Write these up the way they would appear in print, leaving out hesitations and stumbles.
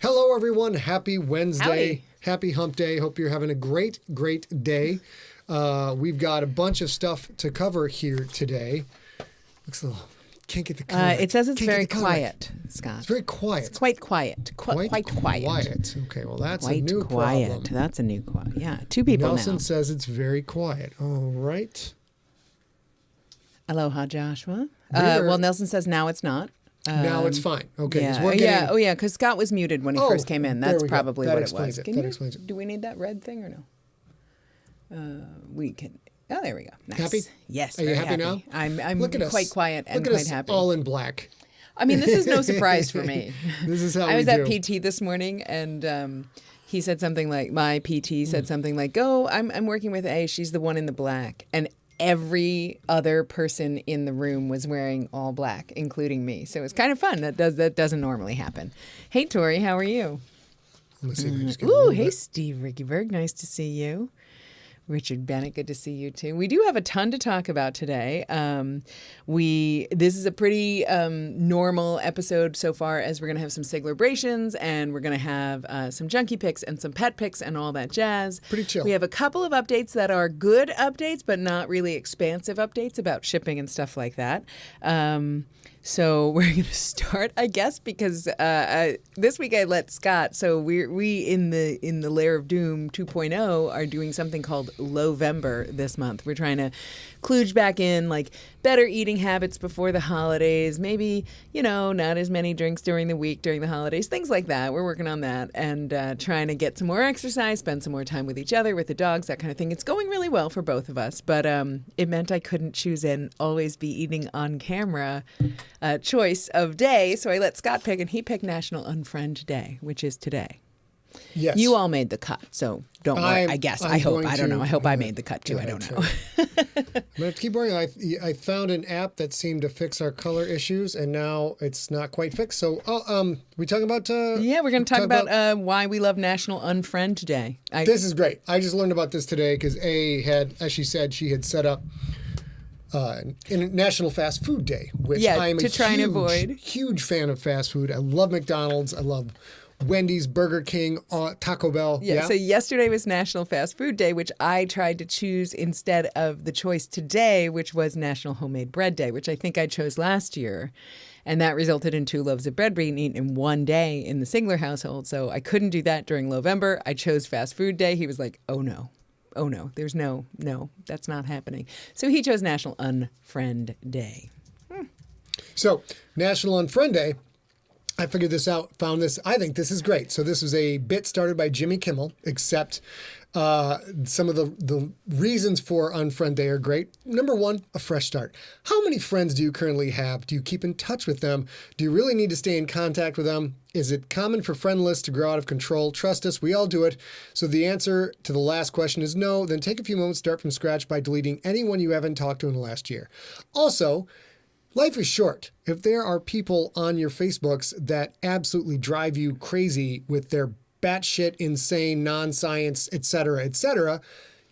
Hello, everyone. Happy Wednesday. Howdy. Happy hump day. Hope you're having a great day. We've got a bunch of stuff to cover here today. Looks a little... Can't get the color. It says it's very quiet, Scott. It's very quiet. It's quite quiet. Quite quiet. Okay, well, that's Quite a new quiet. problem. That's a new quiet. Yeah, two people Nelson now. says it's very quiet. All right. Aloha, Joshua. We're- Well, Nelson says now it's not. Now it's fine. Okay. 'cause Yeah, we're getting, Oh, yeah, because Scott was muted when he first came in. there That's we go. probably That what it explains was. it. Can That you- explains it. Do we need that red thing or no? We can. Oh, there we go. Nice. Happy? Yes. Are you very happy now? I'm Look at us. quite quiet and Look at quite us happy. all in black. I mean, this is no surprise for me. This is how I we was do. at PT this morning, and he said something like, my PT said something like, "Oh, I'm working with A. She's the one in the black," and every other person in the room was wearing all black, including me. So it's kind of fun. That doesn't normally happen. Hey, Tori, how are you? Let's see if I just get a Ooh, little hey, bit. Steve Rickyberg, nice to see you. Richard Bennett, good to see you too. We do have a ton to talk about today. This is a pretty normal episode so far, as we're going to have some Siglerbrations and we're going to have some junkie pics and some pet pics and all that jazz. Pretty chill. We have a couple of updates that are good updates, but not really expansive updates about shipping and stuff like that. So we're going to start, I guess, because this week I let Scott. So we in the Lair of Doom 2.0 are doing something called Lowvember this month. We're trying to kludge back in like better eating habits before the holidays. Maybe not as many drinks during the week during the holidays. Things like that. We're working on that and trying to get some more exercise, spend some more time with each other, with the dogs, that kind of thing. It's going really well for both of us, but it meant I couldn't choose an always be eating on camera choice of day, so I let Scott pick, and he picked National Unfriend Day, which is today. Yes. You all made the cut, so don't worry. I guess. I hope. I don't know. I hope I made the cut too. Yeah, I don't right, know. I'm going to have to keep working. I found an app that seemed to fix our color issues, and now it's not quite fixed. So, we talking about... Yeah, we're going to talk about why we love National Unfriend Day. This is great. I just learned about this today because A had, as she said, she had set up National Fast Food Day, which I'm to try and avoid. Huge fan of fast food. I love McDonald's. I love Wendy's, Burger King, Taco Bell. Yeah, so yesterday was National Fast Food Day, which I tried to choose instead of the choice today, which was National Homemade Bread Day, which I think I chose last year. And that resulted in 2 loaves of bread being eaten in one day in the Sigler household. So I couldn't do that during Lowvember. I chose Fast Food Day. He was like, oh no, there's no, that's not happening. So he chose National Unfriend Day. So, National Unfriend Day, I figured this out, found this. I think this is great. So this was a bit started by Jimmy Kimmel, except some of the reasons for Unfriend Day are great. Number one, a fresh start. How many friends do you currently have? Do you keep in touch with them? Do you really need to stay in contact with them? Is it common for friend lists to grow out of control? Trust us, we all do it. So the answer to the last question is no. Then take a few moments, start from scratch by deleting anyone you haven't talked to in the last year. Also, life is short. If there are people on your Facebooks that absolutely drive you crazy with their batshit insane, non-science, etc.,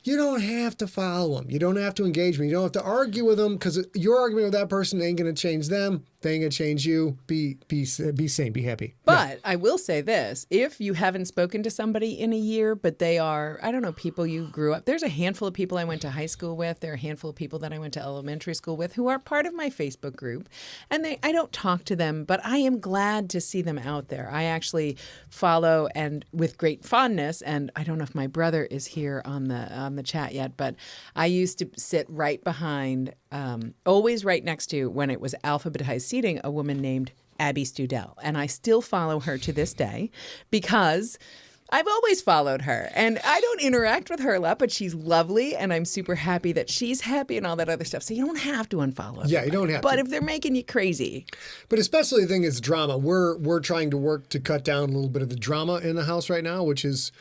you don't have to follow them. You don't have to engage them. You don't have to argue with them, because your argument with that person ain't going to change them. They ain't going to change you. Be sane. Be happy. But I will say this. If you haven't spoken to somebody in a year, but they are, I don't know, people you grew up. There's a handful of people I went to high school with. There are a handful of people that I went to elementary school with who are part of my Facebook group. And I don't talk to them, but I am glad to see them out there. I actually follow, and with great fondness, and I don't know if my brother is here on the chat yet, but I used to sit right behind, always right next to, when it was alphabetized seating, a woman named Abby Studell. And I still follow her to this day because I've always followed her. And I don't interact with her a lot, but she's lovely. And I'm super happy that she's happy and all that other stuff. So you don't have to unfollow her. Yeah, you don't have to. But if they're making you crazy. But especially the thing is drama. We're trying to work to cut down a little bit of the drama in the house right now, which is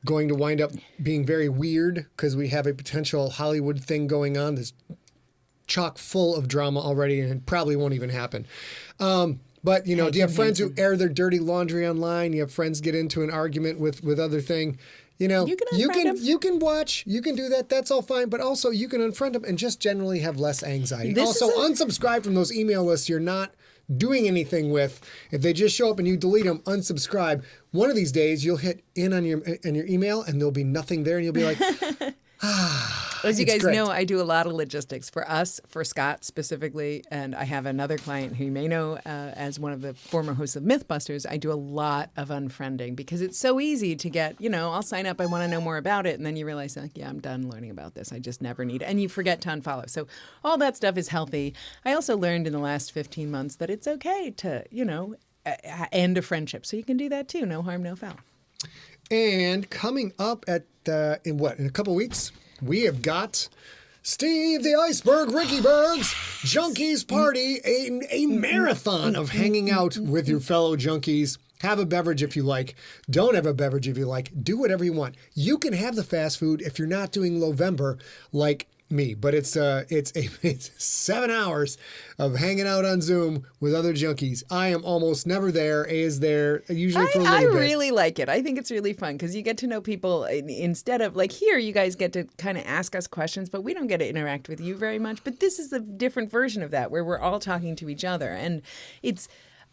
going to wind up being very weird because we have a potential Hollywood thing going on that's chock full of drama already, and it probably won't even happen. But, do you have friends who air their dirty laundry online? You have friends get into an argument with other thing. You can watch, you can do that. That's all fine. But also you can unfriend them and just generally have less anxiety. Also, unsubscribe from those email lists you're not doing anything with, if they just show up and you delete them, unsubscribe, one of these days you'll hit in on your email and there'll be nothing there and you'll be like, As you guys great. know, I do a lot of logistics for us, for Scott specifically, and I have another client who you may know as one of the former hosts of Mythbusters. I do a lot of unfriending because it's so easy to get, I'll sign up, I want to know more about it, and then you realize, like, yeah, I'm done learning about this. I just never need it. And you forget to unfollow. So all that stuff is healthy. I also learned in the last 15 months that it's okay to, end a friendship. So you can do that too. No harm, no foul. And coming up in a couple weeks, we have got Steve the Iceberg Ricky Berg's Junkies Party, a marathon of hanging out with your fellow junkies. Have a beverage if you like. Don't have a beverage if you like. Do whatever you want. You can have the fast food if you're not doing November like me, but it's 7 hours of hanging out on Zoom with other junkies. I am almost never there. A is there usually for a little bit. I really like it. I think it's really fun because you get to know people instead of like here. You guys get to kind of ask us questions, but we don't get to interact with you very much. But this is a different version of that where we're all talking to each other, and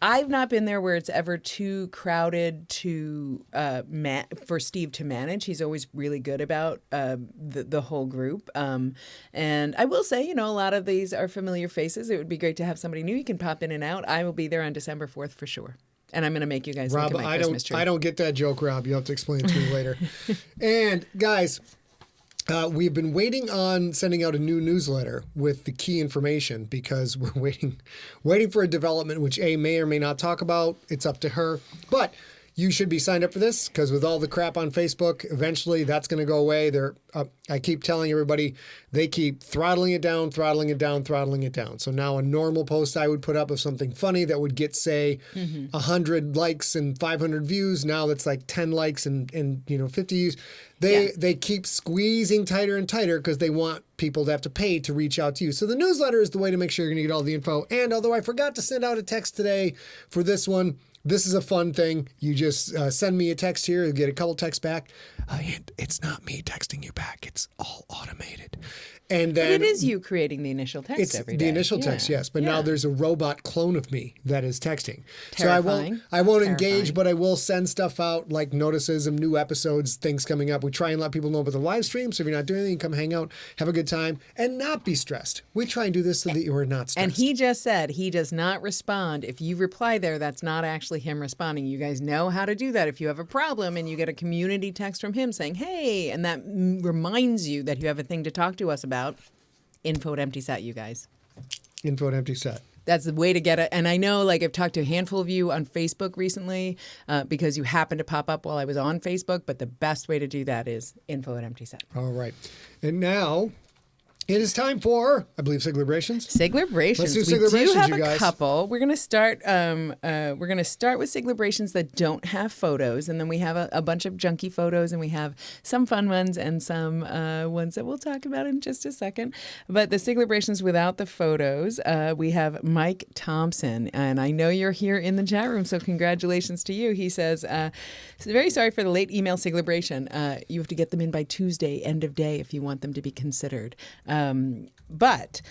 I've not been there where it's ever too crowded for Steve to manage. He's always really good about the whole group. And I will say, a lot of these are familiar faces. It would be great to have somebody new. You can pop in and out. I will be there on December 4th for sure. And I'm going to make you guys Rob, look at my Christmas tree. I don't get that joke, Rob. You'll have to explain it to me later. And guys, we've been waiting on sending out a new newsletter with the key information because we're waiting for a development which A may or may not talk about. It's up to her. But you should be signed up for this because with all the crap on Facebook, eventually that's going to go away. I keep telling everybody they keep throttling it down. So now a normal post I would put up of something funny that would get, say, 100 likes and 500 views. Now that's like 10 likes and 50 views. They keep squeezing tighter and tighter because they want people to have to pay to reach out to you. So the newsletter is the way to make sure you're going to get all the info. And although I forgot to send out a text today for this one, this is a fun thing. You just send me a text here. You get a couple texts back. And it's not me texting you back. It's all automated. And then but it is you creating the initial text every day. The initial text, yes. But now there's a robot clone of me that is texting. Terrifying. So I won't engage, but I will send stuff out like notices of new episodes, things coming up. We try and let people know about the live stream. So if you're not doing anything, you come hang out, have a good time, and not be stressed. We try and do this so that you are not stressed. And he just said he does not respond. If you reply there, that's not actually him responding. You guys know how to do that. If you have a problem and you get a community text from him saying, hey, and that reminds you that you have a thing to talk to us about, info at empty set, you guys. Info at empty set. That's the way to get it. And I know, I've talked to a handful of you on Facebook recently because you happened to pop up while I was on Facebook. But the best way to do that is info at empty set. All right. And now it is time for, I believe, Siglerbrations. Siglerbrations. Let's do We Siglerbrations, do have you a guys. couple. We're gonna start. We're gonna start with Siglerbrations that don't have photos, and then we have a bunch of junky photos, and we have some fun ones and some ones that we'll talk about in just a second. But the Siglerbrations without the photos, we have Mike Thompson, and I know you're here in the chat room, so congratulations to you. He says, "Very sorry for the late email Siglebration. You have to get them in by Tuesday, end of day, if you want them to be considered." But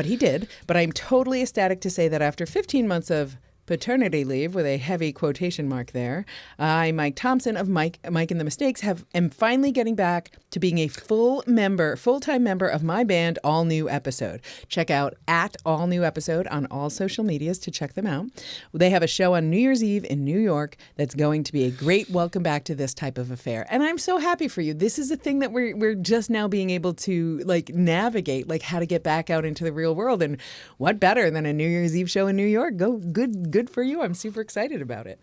he did. But I'm totally ecstatic to say that after 15 months of paternity leave, with a heavy quotation mark there, I, Mike Thompson of Mike and the Mistakes, am finally getting back to being a full-time member of my band, All New Episode. Check out at All New Episode on all social medias to check them out. They have a show on New Year's Eve in New York that's going to be a great welcome back to this type of affair. And I'm so happy for you. This is a thing that we're just now being able to navigate, how to get back out into the real world. And what better than a New Year's Eve show in New York? Good for you. I'm super excited about it.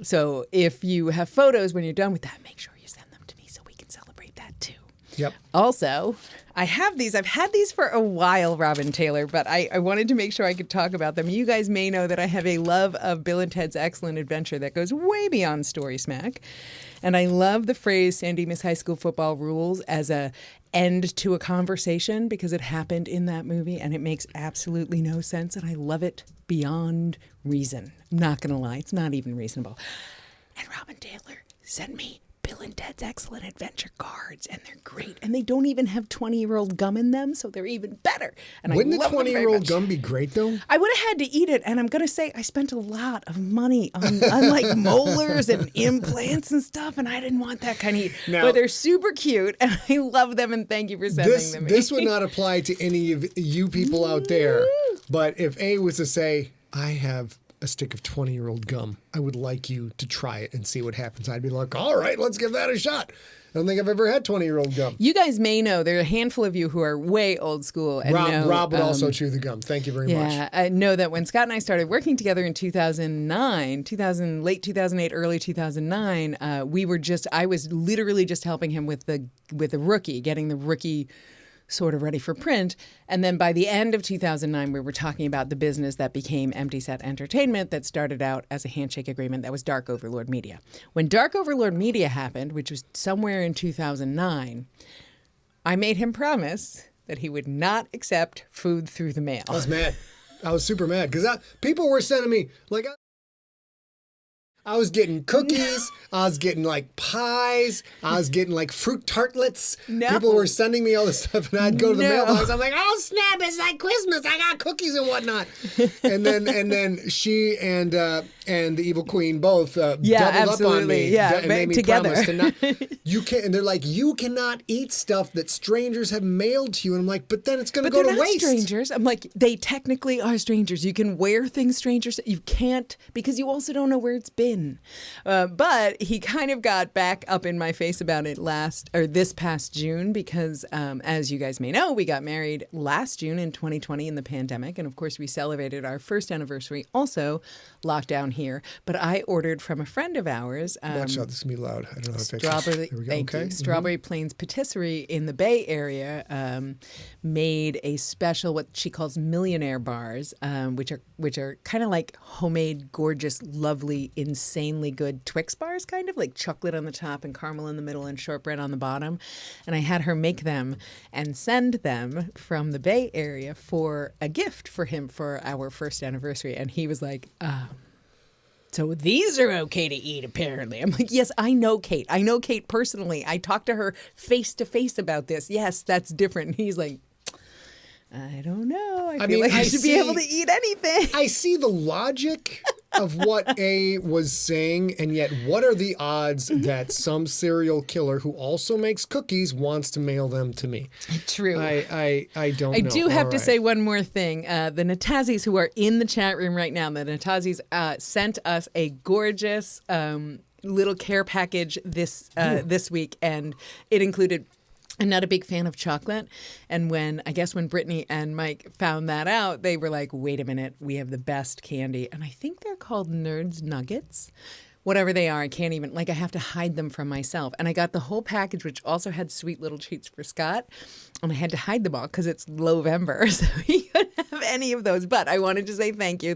So if you have photos when you're done with that, make sure you send them to me so we can celebrate that too. Yep. Also, I have these. I've had these for a while, Robin Taylor, but I wanted to make sure I could talk about them. You guys may know that I have a love of Bill and Ted's Excellent Adventure that goes way beyond Story Smack. And I love the phrase San Dimas High School football rules as a end to a conversation because it happened in that movie and it makes absolutely no sense. And I love it beyond reason. I'm not going to lie. It's not even reasonable. And Robin Taylor sent me Bill and Ted's Excellent Adventure cards, and they're great. And they don't even have 20-year-old gum in them, so they're even better. And Wouldn't I the love them very 20-year-old much. gum be great, though? I would have had to eat it, and I'm going to say I spent a lot of money on like molars and implants and stuff, and I didn't want that kind of heat. Now- But they're super cute, and I love them, and thank you for sending them. This would not apply to any of you people out there. But if A was to say, I have a stick of 20-year-old gum, I would like you to try it and see what happens. I'd be like, all right, let's give that a shot. I don't think I've ever had 20-year-old gum. You guys may know, there are a handful of you who are way old school. And Rob would also chew the gum. Thank you very much. Yeah, I know that when Scott and I started working together in 2009, late 2008, early 2009, I was literally just helping him with the rookie, getting the rookie sort of ready for print. And then by the end of 2009, we were talking about the business that became Empty Set Entertainment that started out as a handshake agreement that was Dark Overlord Media. When Dark Overlord Media happened, which was somewhere in 2009, I made him promise that he would not accept food through the mail. I was mad. I was super mad because people were sending me, like, I was getting cookies. I was getting like pies. I was getting like fruit tartlets. No. People were sending me all this stuff, and I'd go to the No. mailbox. I'm like, "Oh snap! It's like Christmas. I got cookies and whatnot." and then she and the evil queen both doubled up on me. Yeah, and made me together. promise to not. You can't. And they're like, "You cannot eat stuff that strangers have mailed to you." And I'm like, "But then it's going to go they're to not waste." strangers. I'm like, they technically are strangers. You can wear things strangers. You can't, because you also don't know where it's been. But he kind of got back up in my face about it this past June because, as you guys may know, we got married last June in 2020 in the pandemic. And of course, we celebrated our first anniversary also locked down here. But I ordered from a friend of ours. Watch out, this is going to be loud. I don't know how to fix Strawberry, this. There we go. thank Okay. you. Strawberry Plains Patisserie in the Bay Area made a special, what she calls millionaire bars, which are kind of like homemade, gorgeous, lovely, insanely good Twix bars, kind of like chocolate on the top and caramel in the middle and shortbread on the bottom. And I had her make them and send them from the Bay Area for a gift for him for our first anniversary. And he was like, so these are okay to eat, apparently. I'm like, yes, I know Kate. I know Kate personally. I talked to her face to face about this. Yes, that's different. And he's like, I don't know. I feel like I should be able to eat anything. I see the logic of what A was saying, and yet what are the odds that some serial killer who also makes cookies wants to mail them to me? True. I don't know. I do have All to right. say one more thing. The Natazis who are in the chat room right now, the Natazis sent us a gorgeous little care package this week, and it included. I'm not a big fan of chocolate. And when Brittany and Mike found that out, they were like, wait a minute, we have the best candy. And I think they're called Nerds Nuggets. Whatever they are, I can't even, I have to hide them from myself. And I got the whole package, which also had sweet little treats for Scott. And I had to hide them all because it's Lowember. So he couldn't have any of those. But I wanted to say thank you.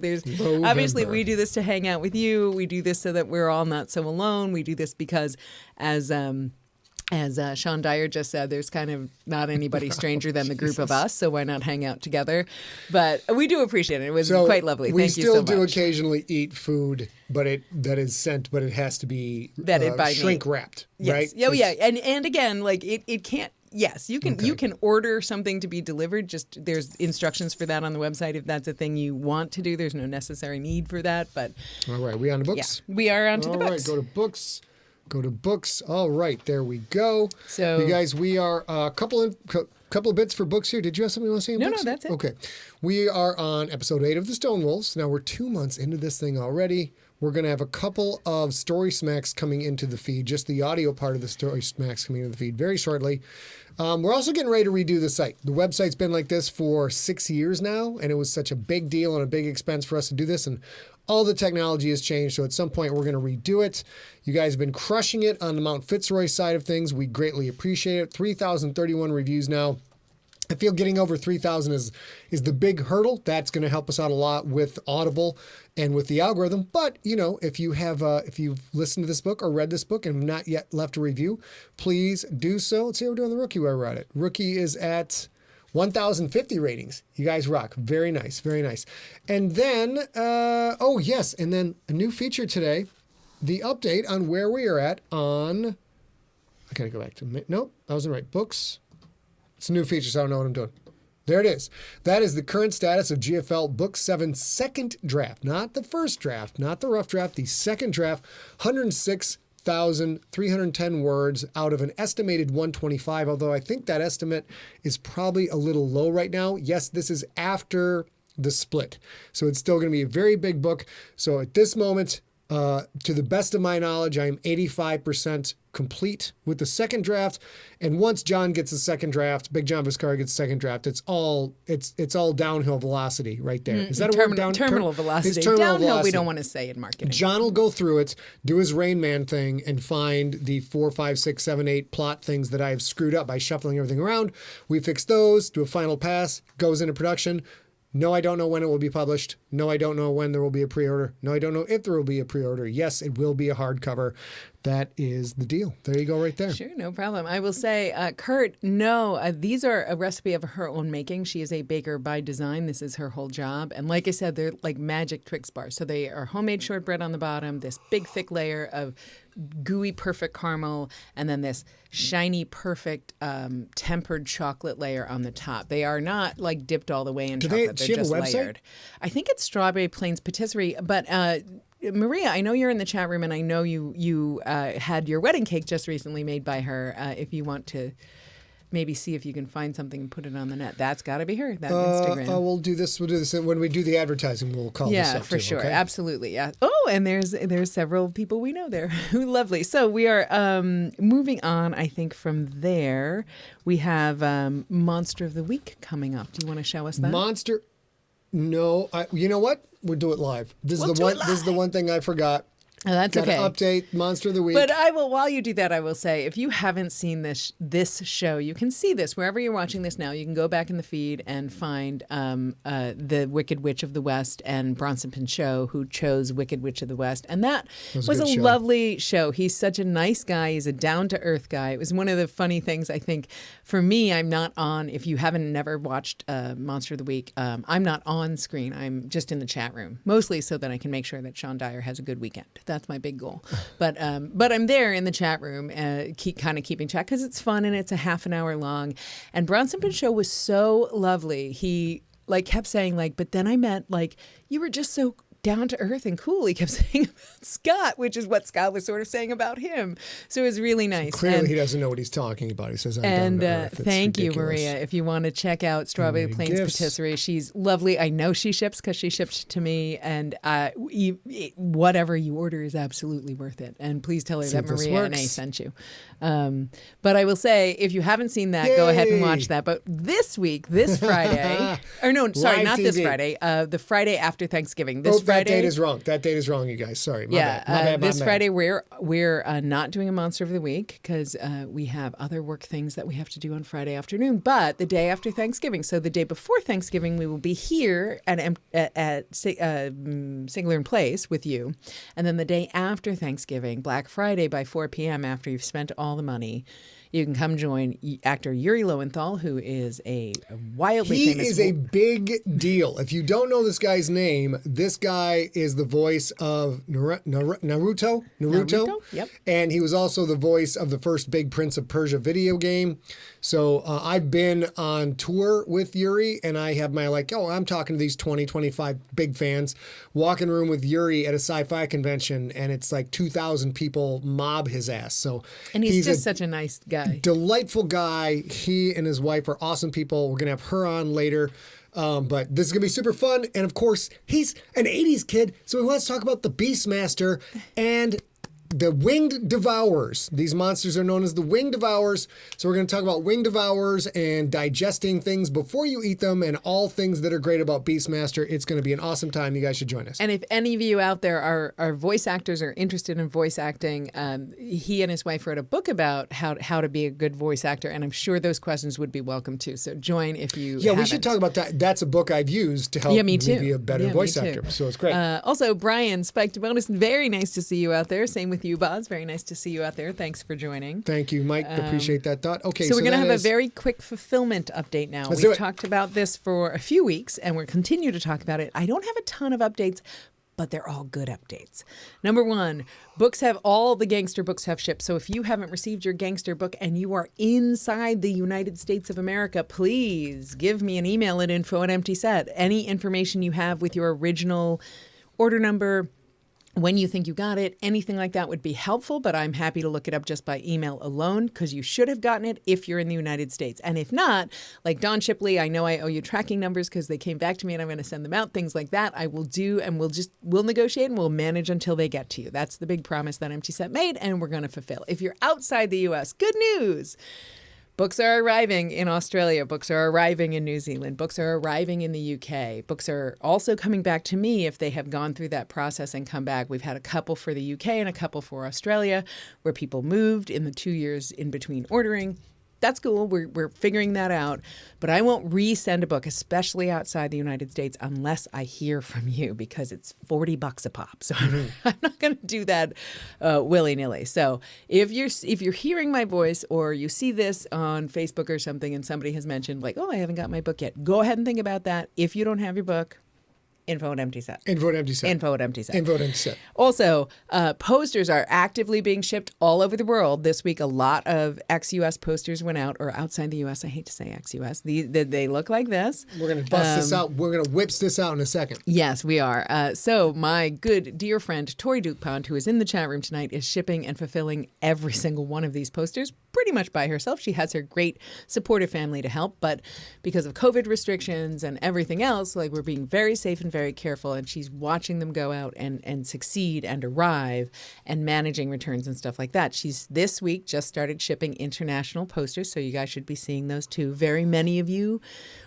Obviously, we do this to hang out with you. We do this so that we're all not so alone. We do this because as Sean Dyer just said, there's kind of not anybody stranger than the group of us, so why not hang out together? But we do appreciate it. It was quite lovely. Thank you so much. We still do occasionally eat food, but it has to be vetted by shrink wrapped, right? Oh yeah, and again, it can't. Yes, you can order something to be delivered. Just there's instructions for that on the website if that's a thing you want to do. There's no necessary need for that. But all right, we on the books? Yeah, we are on to the books. All right, go to books. Go to books. All right, there we go. So, you guys, we are a couple of bits for books here. Did you have something you want to say? No, books? no, that's it. Okay, we are on episode 8 of the Stonewolves. Now we're 2 months into this thing already. We're going to have a couple of Story Smacks coming into the feed, just the audio part of the Story Smacks coming into the feed very shortly. We're also getting ready to redo the site. The website's been like this for 6 years now, and it was such a big deal and a big expense for us to do this, and all the technology has changed, so at some point we're going to redo it. You guys have been crushing it on the Mount Fitzroy side of things. We greatly appreciate it. 3,031 reviews now. I feel getting over 3,000 is the big hurdle. That's going to help us out a lot with Audible and with the algorithm. But, if you've listened to this book or read this book and not yet left a review, please do so. Let's see how we're doing the Rookie while we're at it. Rookie is at 1,050 ratings. You guys rock. Very nice. Very nice. And then, and then a new feature today, the update on where we are at on I gotta go back to, nope, I wasn't right. Books. It's a new feature, so I don't know what I'm doing. There it is. That is the current status of GFL Book 7 second draft. Not the first draft, not the rough draft, the second draft. 106,310 words out of an estimated 125, although I think that estimate is probably a little low right now. Yes, this is after the split. So it's still going to be a very big book. So at this moment, to the best of my knowledge, I am 85% complete with the second draft. And once John gets the second draft, Big John Viscara gets the second draft, it's all downhill velocity right there. Is that a word? Terminal velocity. It's terminal downhill velocity. We don't want to say in marketing. John will go through it, do his Rain Man thing, and find the 4, 5, 6, 7, 8 plot things that I have screwed up by shuffling everything around. We fix those, do a final pass, goes into production. No, I don't know when it will be published. No, I don't know when there will be a pre-order. No, I don't know if there will be a pre-order. Yes, it will be a hardcover. That is the deal. There you go right there. Sure, no problem. I will say, Kurt, no, these are a recipe of her own making. She is a baker by design. This is her whole job. And like I said, they're like magic Twix bars. So they are homemade shortbread on the bottom, this big thick layer of gooey, perfect caramel, and then this shiny, perfect tempered chocolate layer on the top. They are not like dipped all the way in chocolate. They're just layered. I think it's Strawberry Plains Patisserie, but Maria, I know you're in the chat room, and I know you had your wedding cake just recently made by her. If you want to maybe see if you can find something and put it on the net, that's got to be her. That Instagram. We'll do this. We'll do this when we do the advertising. We'll call this up. Yeah, for too, sure, okay? absolutely. Yeah. Oh, and there's several people we know there. Lovely. So we are moving on. I think from there we have Monster of the Week coming up. Do you want to show us that? Monster. No, you know what? We'll do it live. This is the one thing I forgot. Oh, that's Got okay. to update Monster of the Week. But I will, while you do that, I will say, if you haven't seen this show, you can see this wherever you're watching this now. You can go back in the feed and find the Wicked Witch of the West and Bronson Pinchot, who chose Wicked Witch of the West, and that was a lovely show. He's such a nice guy. He's a down-to-earth guy. It was one of the funny things, I think, for me. I'm not on. If you haven't never watched Monster of the Week, I'm not on screen. I'm just in the chat room, mostly so that I can make sure that Sean Dyer has a good weekend. That's my big goal. But I'm there in the chat room, keeping track because it's fun and it's a half an hour long. And Bronson Pinchot was so lovely. He kept saying but then I meant you were just so down to earth and cool. He kept saying about Scott, which is what Scott was sort of saying about him. So it was really nice. Clearly, he doesn't know what he's talking about. He says, "I'm down to earth." Thank you, Maria. If you want to check out Strawberry Plains Patisserie, she's lovely. I know she ships because she shipped to me, and whatever you order is absolutely worth it. And please tell her that Maria and A sent you. But I will say, if you haven't seen that, go ahead and watch that. But this week, this Friday, or no, sorry, Live not TV. This Friday, the Friday after Thanksgiving. This Friday. That date is wrong. That date is wrong, you guys. Sorry. My bad. This Friday we're not doing a Monster of the Week because we have other work things that we have to do on Friday afternoon. But the day after Thanksgiving, so the day before Thanksgiving, we will be here at SIGLERinPLACE with you, and then the day after Thanksgiving, Black Friday by 4 p.m. after you've spent all the money, you can come join actor Yuri Lowenthal, who is a wildly famous. He is a big deal. If you don't know this guy's name, this guy is the voice of Naruto. Yep. And he was also the voice of the first big Prince of Persia video game. So I've been on tour with Yuri, and I have my I'm talking to these 20, 25 big fans. Walk in room with Yuri at a sci-fi convention, and it's 2,000 people mob his ass. So and he's just such a nice guy. Delightful guy. He and his wife are awesome people. We're going to have her on later. But this is going to be super fun. And of course, he's an 80s kid, so he wants to talk about the Beastmaster and the Winged Devourers. These monsters are known as the Winged Devourers. So we're going to talk about Winged Devourers and digesting things before you eat them and all things that are great about Beastmaster. It's going to be an awesome time. You guys should join us. And if any of you out there are voice actors or interested in voice acting, he and his wife wrote a book about how to be a good voice actor. And I'm sure those questions would be welcome too. So join if you haven't. We should talk about that. That's a book I've used to help me be a better voice actor. So it's great. Also, Brian, Spiked Bonus, very nice to see you out there. Same with you, Boz. Very nice to see you out there. Thanks for joining. Thank you, Mike. Appreciate that thought. Okay, so we're going to have a very quick fulfillment update now. We've talked about this for a few weeks, and we'll continue to talk about it. I don't have a ton of updates, but they're all good updates. Number one, all the gangster books have shipped. So if you haven't received your gangster book and you are inside the United States of America, please give me an email at info@emptyset. Any information you have with your original order number, when you think you got it, anything like that would be helpful, but I'm happy to look it up just by email alone because you should have gotten it if you're in the United States. And if not, like Don Shipley, I know I owe you tracking numbers because they came back to me and I'm going to send them out, things like that. I will do, and we'll negotiate and we'll manage until they get to you. That's the big promise that Empty Set made, and we're going to fulfill. If you're outside the U.S., good news. Books are arriving in Australia. Books are arriving in New Zealand. Books are arriving in the UK. Books are also coming back to me if they have gone through that process and come back. We've had a couple for the UK and a couple for Australia where people moved in the 2 years in between ordering. That's cool. We're figuring that out. But I won't resend a book, especially outside the United States, unless I hear from you because it's $40 a pop. So I'm not going to do that willy-nilly. So if you're hearing my voice or you see this on Facebook or something and somebody has mentioned like, oh, I haven't got my book yet, go ahead and think about that. If you don't have your book, info@emptyset. Info@emptyset. Info@emptyset. Info@emptyset. Also, posters are actively being shipped all over the world. This week, a lot of ex-US posters went out, or outside the US. I hate to say ex-US. They look like this. We're going to bust this out. We're going to whips this out in a second. Yes, we are. So my good dear friend, Tori Dupont, who is in the chat room tonight, is shipping and fulfilling every single one of these posters pretty much by herself. She has her great supportive family to help, but because of COVID restrictions and everything else, like we're being very safe and very careful, and she's watching them go out and succeed and arrive and managing returns and stuff like that. She's this week just started shipping international posters, so you guys should be seeing those too. Very many of you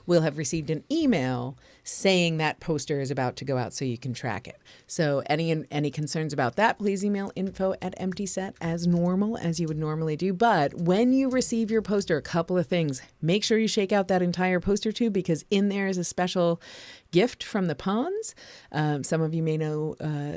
will have received an email saying that poster is about to go out so you can track it. So any concerns about that, please email info@emptyset as normal, as you would normally do. But when you receive your poster, a couple of things. Make sure you shake out that entire poster tube because in there is a special gift from the Ponds. Some of you may know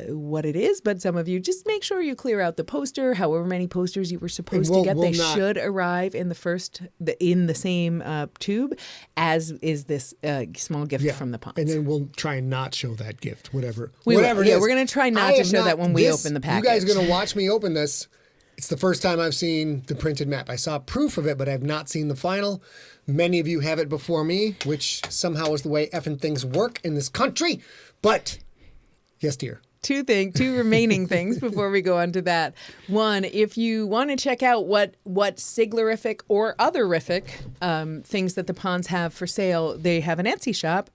what it is, but some of you just make sure you clear out the poster. However many posters you were supposed to get, they should arrive in the same tube as is this small gift from the Ponds. And then we'll try and not show that gift, whatever it is. Yeah, we're going to try not to show that when we open the package. You guys are going to watch me open this. It's the first time I've seen the printed map. I saw proof of it, but I've not seen the final. Many of you have it before me, which somehow is the way effing things work in this country. But yes, dear. Two remaining things before we go on to that. One, if you want to check out what Siglerific or otherific things that the Ponds have for sale, they have an Etsy shop,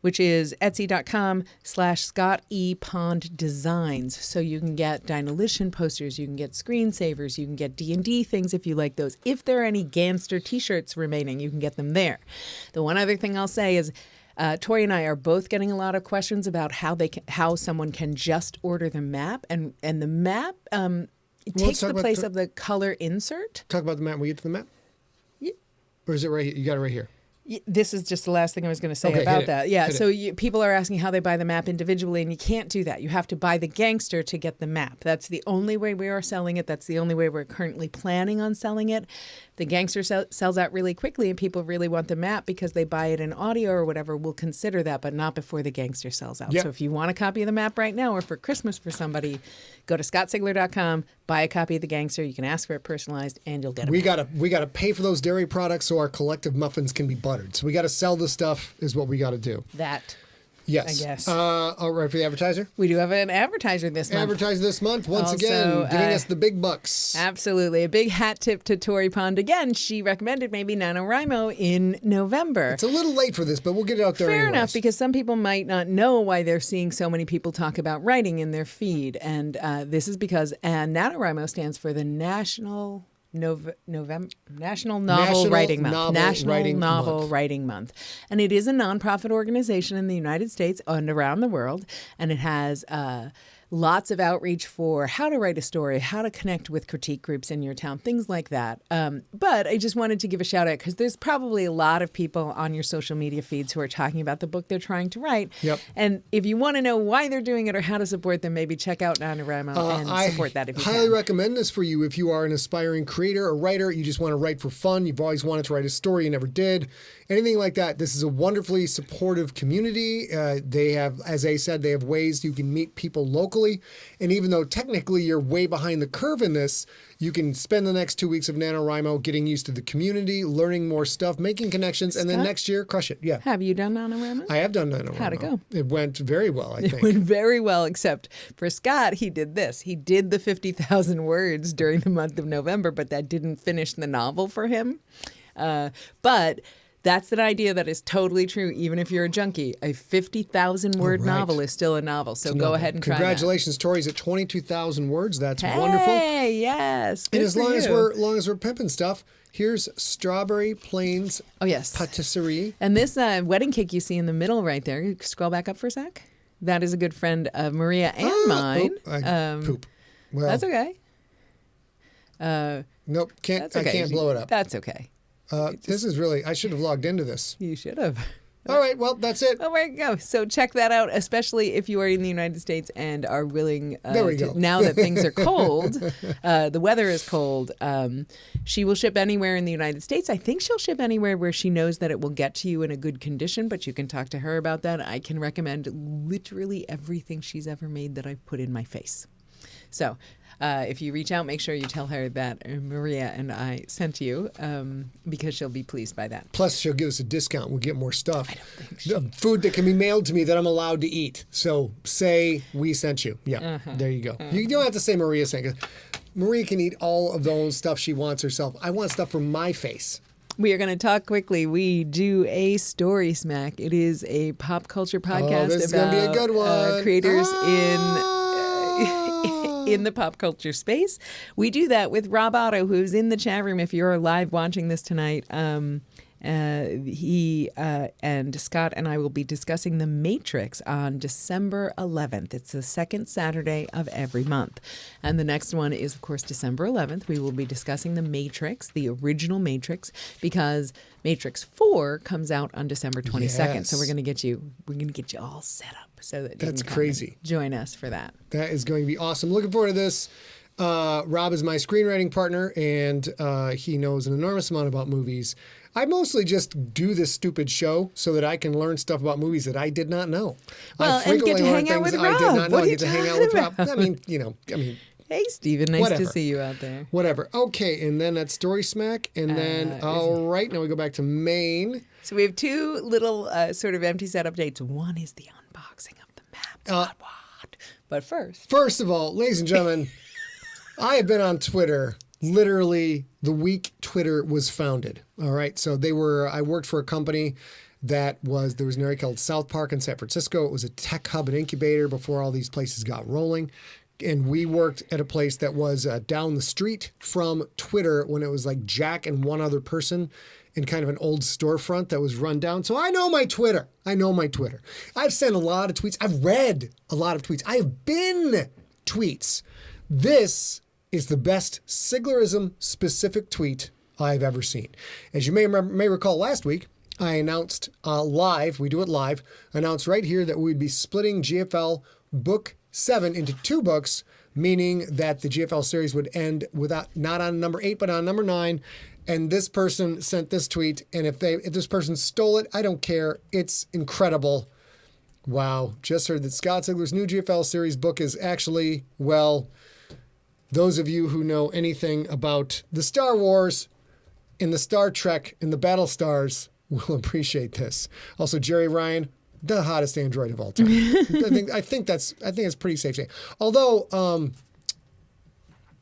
which is etsy.com/ScottEPondDesigns. So you can get Dynalition posters, you can get screensavers, you can get D&D things if you like those. If there are any Gamster t-shirts remaining, you can get them there. The one other thing I'll say is Tori and I are both getting a lot of questions about how someone can just order the map, and the map takes the place of the color insert. Talk about the map when we get to the map? Yeah. Or is it right here? You got it right here. This is just the last thing I was going to say about that. Yeah, so people are asking how they buy the map individually, and you can't do that. You have to buy the gangster to get the map. That's the only way we are selling it. That's the only way we're currently planning on selling it. The gangster sells out really quickly, and people really want the map because they buy it in audio or whatever. We'll consider that, but not before the gangster sells out. Yep. So if you want a copy of the map right now or for Christmas for somebody, go to scottsigler.com, buy a copy of the gangster. You can ask for it personalized, and you'll get it. We gotta pay for those dairy products so our collective muffins can be buttered. So we got to sell the stuff is what we got to do. That. Yes. I guess. All right, for the advertiser? We do have an advertiser this month. Advertiser this month, once again, giving us the big bucks. Absolutely. A big hat tip to Tori Pond. Again, she recommended maybe NaNoWriMo in November. It's a little late for this, but we'll get it out there Fair anyways. enough, because some people might not know why they're seeing so many people talk about writing in their feed. And this is because NaNoWriMo stands for the National Novel Writing Month. National Novel Writing Month. And it is a nonprofit organization in the United States and around the world. And it has lots of outreach for how to write a story, how to connect with critique groups in your town, things like that. But I just wanted to give a shout out because there's probably a lot of people on your social media feeds who are talking about the book they're trying to write. Yep. And if you want to know why they're doing it or how to support them, maybe check out NaNoWriMo and support that if you I highly can. recommend this for you if you are an aspiring creator or writer, you just want to write for fun, you've always wanted to write a story, you never did, anything like that. This is a wonderfully supportive community. They have, as I said, they have ways you can meet people locally. And even though technically you're way behind the curve in this, you can spend the next 2 weeks of NaNoWriMo getting used to the community, learning more stuff, making connections, and then next year, crush it. Yeah. Have you done NaNoWriMo? I have done NaNoWriMo. How'd it go? It went very well, I think. It went very well, except for Scott, he did this. He did the 50,000 words during the month of November, but that didn't finish the novel for him. But that's an idea that is totally true, even if you're a junkie. A 50,000 word novel is still a novel, so go ahead and try that. Congratulations, Tori's at 22,000 words. That's wonderful. Hey, yes. And as long as we're pimping stuff, here's Strawberry Plains Patisserie. And this wedding cake you see in the middle right there, you scroll back up for a sec. That is a good friend of Maria and mine. Poop. Well, that's okay. Nope, That's okay. I can't blow it up. That's okay. This is really, I should have logged into this. You should have. All right, well, that's it. Oh, there you go. So check that out, especially if you are in the United States and are willing there we go. Now that things are cold, the weather is cold, she will ship anywhere in the United States. I think she'll ship anywhere where she knows that it will get to you in a good condition, but you can talk to her about that. I can recommend literally everything she's ever made that I've put in my face. So if you reach out, make sure you tell her that Maria and I sent you because she'll be pleased by that. Plus, she'll give us a discount. We'll get more stuff. I don't think food that can be mailed to me that I'm allowed to eat. So say we sent you. Yeah, there you go. You don't have to say Maria sent it. Maria can eat all of those stuff she wants herself. I want stuff from my face. We are going to talk quickly. We do a Story Smack. It is a pop culture podcast this is about gonna be a good one. Creators in the pop culture space. We do that with Rob Otto, who's in the chat room. If you're live watching this tonight, he and Scott and I will be discussing The Matrix on December 11th. It's the second Saturday of every month. And the next one is, of course, December 11th. We will be discussing The Matrix, the original Matrix, because Matrix 4 comes out on December 22nd. Yes. So we're going to get you all set up so that you That's can come crazy. and join us for that. That is going to be awesome. Looking forward to this. Rob is my screenwriting partner, and he knows an enormous amount about movies. I mostly just do this stupid show so that I can learn stuff about movies that I did not know. Well, I frequently and get to hang learn out things with I did Rob. not know. What I are get to you hang out with talking Rob. I mean, Hey, Stephen, nice whatever. to see you out there. Whatever. Okay, and then that's Story Smack, and then all right, now we go back to Maine. So we have two little sort of empty set updates. One is the unboxing of the map. But First of all, ladies and gentlemen, I have been on Twitter literally the week Twitter was founded. All right, so I worked for a company there was an area called South Park in San Francisco. It was a tech hub and incubator before all these places got rolling. And we worked at a place that was down the street from Twitter when it was like Jack and one other person in kind of an old storefront that was run down. So I know my Twitter. I've sent a lot of tweets. I've read a lot of tweets. I have been tweets. This is the best Siglerism-specific tweet I've ever seen. As you may recall last week, I announced live, we do it live, announced right here that we'd be splitting GFL Book 7 into 2 books, meaning that the GFL series would end not on number 8, but on number 9. And this person sent this tweet, and if this person stole it, I don't care. It's incredible. Wow. Just heard that Scott Sigler's new GFL series book is actually, well, those of you who know anything about the Star Wars and the Star Trek and the Battlestars will appreciate this. Also, Jerry Ryan, the hottest android of all time. I think that's pretty safe to say. Although,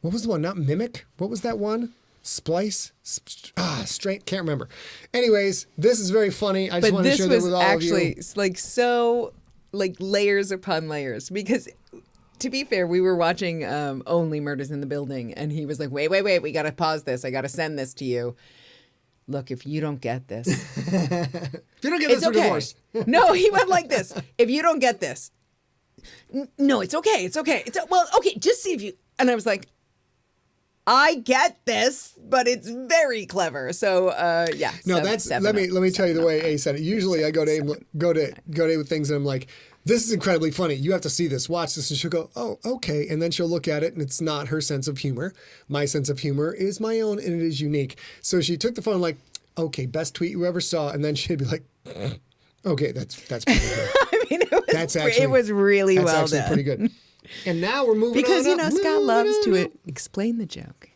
what was the one? Not Mimic. What was that one? Splice? Straight. Can't remember. Anyways, this is very funny. I just want to share that with all of you. But this was actually like layers upon layers, because to be fair, we were watching Only Murders in the Building, and he was like, wait, we got to pause this. I got to send this to you. Look, if you don't get this. If you don't get this, we're divorced. No, he went like this. If you don't get this, no, it's okay. It's okay. Well, okay, just see if you, and I was like, I get this, but it's very clever. So yeah. No, that's let me tell you the way A said it. Usually I go to A with things and I'm like, this is incredibly funny. You have to see this. Watch this. And she'll go, oh, okay. And then she'll look at it and it's not her sense of humor. My sense of humor is my own and it is unique. So she took the phone like, okay, best tweet you ever saw. And then she'd be like, okay, that's pretty good. I mean, it was really well done. Pretty good. And now we're moving because, on. Because, Scott loves to explain the joke.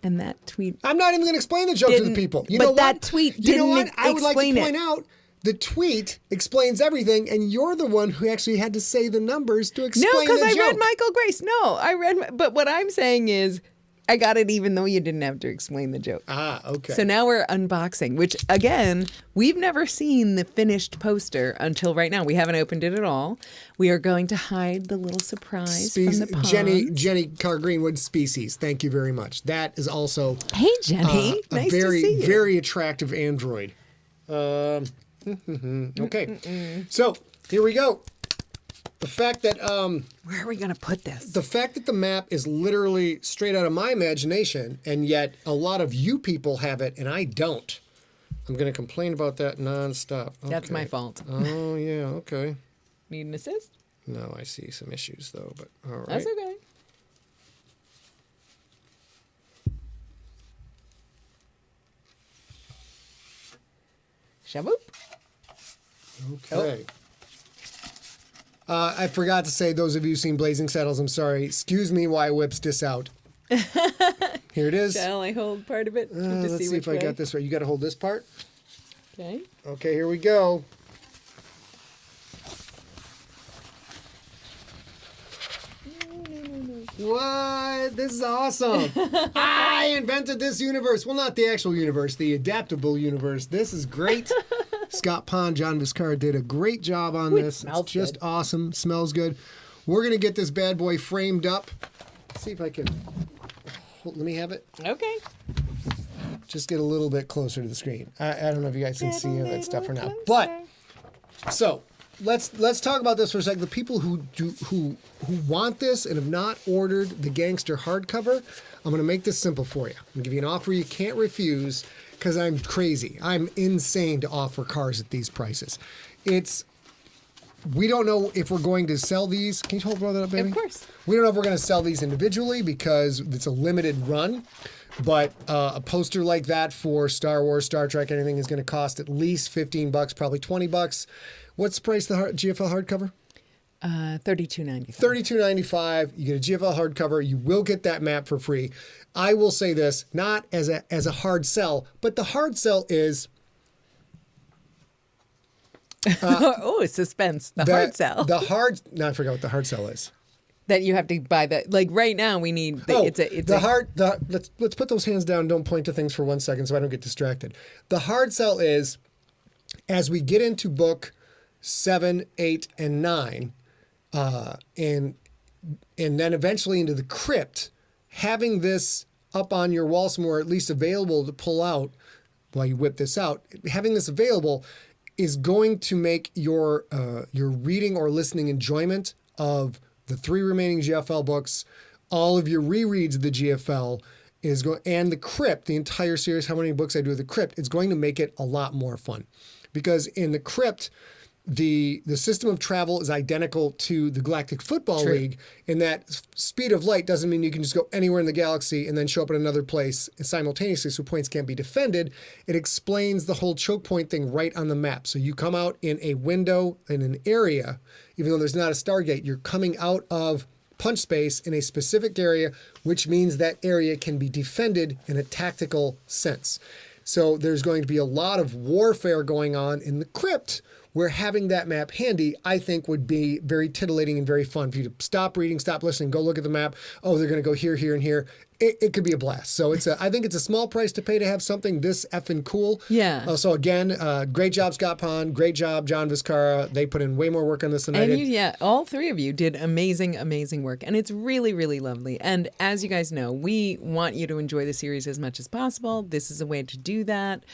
And that tweet. I'm not even going to explain the joke to the people. You know what? That tweet didn't explain it. I would like to point out the tweet explains everything, and you're the one who actually had to say the numbers to explain the joke. No, because I read Michael Grace. No, I read. But what I'm saying is, I got it even though you didn't have to explain the joke. Ah, okay. So now we're unboxing, which again, we've never seen the finished poster until right now. We haven't opened it at all. We are going to hide the little surprise from the pawns. Jenny Carr Greenwood Species. Thank you very much. That is also hey Jenny, nice to see you. Very attractive android. Okay, so here we go. The fact that where are we going to put this? The fact that the map is literally straight out of my imagination, and yet a lot of you people have it, and I don't. I'm going to complain about that nonstop. Okay. That's my fault. Oh yeah, okay. Need an assist? No, I see some issues though, but all right. That's okay. Shaboop. Okay. I forgot to say, those of you who've seen Blazing Saddles, I'm sorry. Excuse me while I whips this out. Here it is. Shall I hold part of it? Let's see if I got this right. You got to hold this part. Okay. Okay, here we go. What? This is awesome. I invented this universe. Well, not the actual universe, the adaptable universe. This is great. Scott Pond, John Vizcarra did a great job on this. It's just good. Awesome. Smells good. We're going to get this bad boy framed up. Let's see if I can. Let me have it. Okay. Just get a little bit closer to the screen. I don't know if you guys can see that stuff or not. But, so, let's talk about this for a second. The people who want this and have not ordered the Gangster hardcover, I'm going to make this simple for you. I'm going to give you an offer you can't refuse because I'm crazy. I'm insane to offer cars at these prices. We don't know if we're going to sell these. Can you hold that up, baby? Of course. We don't know if we're going to sell these individually because it's a limited run. But a poster like that for Star Wars, Star Trek, anything is going to cost at least $15, probably $20. What's the price of the GFL hardcover? $32.95. $32.95. You get a GFL hardcover. You will get that map for free. I will say this, not as a hard sell, but the hard sell is. Suspense. The hard sell. No, I forgot what the hard sell is. That you have to buy that. Like right now, we need. Let's put those hands down. Don't point to things for 1 second, so I don't get distracted. The hard sell is, as we get into book 7, 8, and 9, and then eventually into the crypt, having this up on your wall somewhere, at least available to pull out while you whip this out, having this available is going to make your reading or listening enjoyment of the 3 remaining GFL books, all of your rereads of the GFL and the Crypt, the entire series, how many books I do with the Crypt, it's going to make it a lot more fun. Because in the Crypt, the system of travel is identical to the Galactic Football League, in that speed of light doesn't mean you can just go anywhere in the galaxy and then show up at another place simultaneously so points can't be defended. It explains the whole choke point thing right on the map. So you come out in a window in an area, even though there's not a Stargate, you're coming out of punch space in a specific area, which means that area can be defended in a tactical sense. So there's going to be a lot of warfare going on in the Crypt, where having that map handy, I think, would be very titillating and very fun for you to stop reading, stop listening, go look at the map. Oh, they're going to go here, here, and here. It could be a blast. So I think it's a small price to pay to have something this effing cool. Yeah. So again, great job, Scott Pond. Great job, John Vizcarra. They put in way more work on this than I did. All 3 of you did amazing, amazing work. And it's really, really lovely. And as you guys know, we want you to enjoy the series as much as possible. This is a way to do that.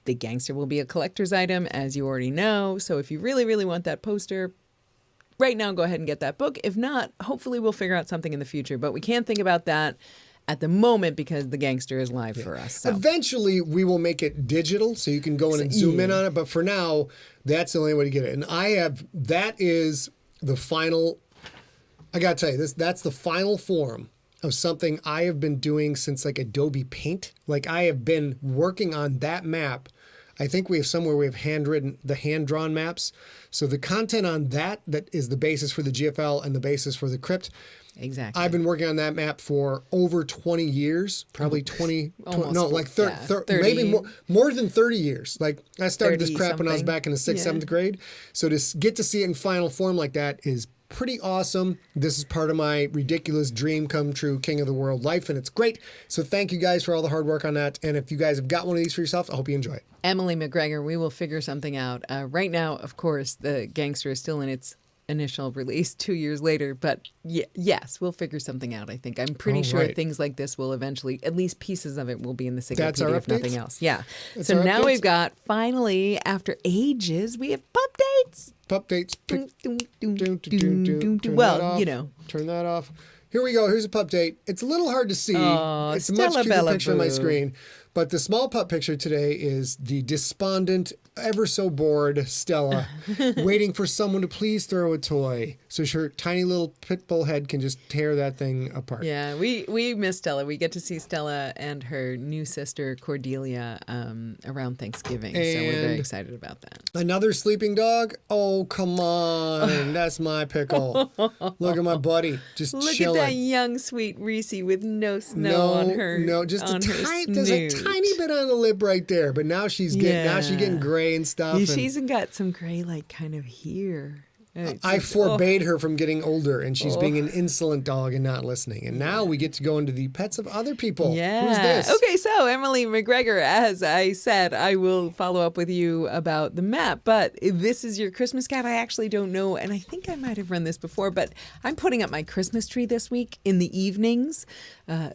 The Gangster will be a collector's item, as you already know. So if you really, really want that poster, right now, go ahead and get that book. If not, hopefully we'll figure out something in the future. But we can't think about that at the moment because the gangster is live for us. So. Eventually, we will make it digital so you can go in and zoom in on it. But for now, that's the only way to get it. And that is the final, I got to tell you, that's the final form of something I have been doing since like Adobe Paint. Like I have been working on that map. I think we have hand-drawn maps. So the content on that is the basis for the GFL and the basis for the crypt. Exactly. I've been working on that map for over 20 years, probably 30, maybe more than 30 years. Like I started this crap when I was back in the 6th, 7th grade. So to get to see it in final form like that is pretty awesome. This is part of my ridiculous dream come true King of the World life, and it's great. So thank you guys for all the hard work on that. And if you guys have got one of these for yourself, I hope you enjoy it. Emily McGregor, we will figure something out. Right now, of course, the gangster is still in its initial release 2 years later, but yes, we'll figure something out. I think I'm pretty sure things like this will eventually, at least pieces of it will be in the Siglerpedia if nothing else. Yeah. So now we've got, finally, after ages, we have Pupdates. Pupdates. Well, you know. Turn that off. Here we go. Here's a pup date. It's a little hard to see. Oh, it's a much cuter picture on my screen. But the small pup picture today is the despondent, ever so bored Stella waiting for someone to please throw a toy so her tiny little pit bull head can just tear that thing apart. Yeah, we miss Stella. We get to see Stella and her new sister Cordelia around Thanksgiving, so we're very excited about that. Another sleeping dog? Oh, come on. That's my pickle. Look at my buddy just Look chilling. Look at that young, sweet Reese with no snow on her. No, just on there's a tiny bit on the lip right there, but now she's getting gray and stuff. Yeah, she's got some gray, like kind of here. I forbade her from getting older, and she's being an insolent dog and not listening. And now we get to go into the pets of other people. Yeah. Who's this? Okay, so Emily McGregor, as I said, I will follow up with you about the map, but this is your Christmas cat. I actually don't know, and I think I might have run this before, but I'm putting up my Christmas tree this week in the evenings.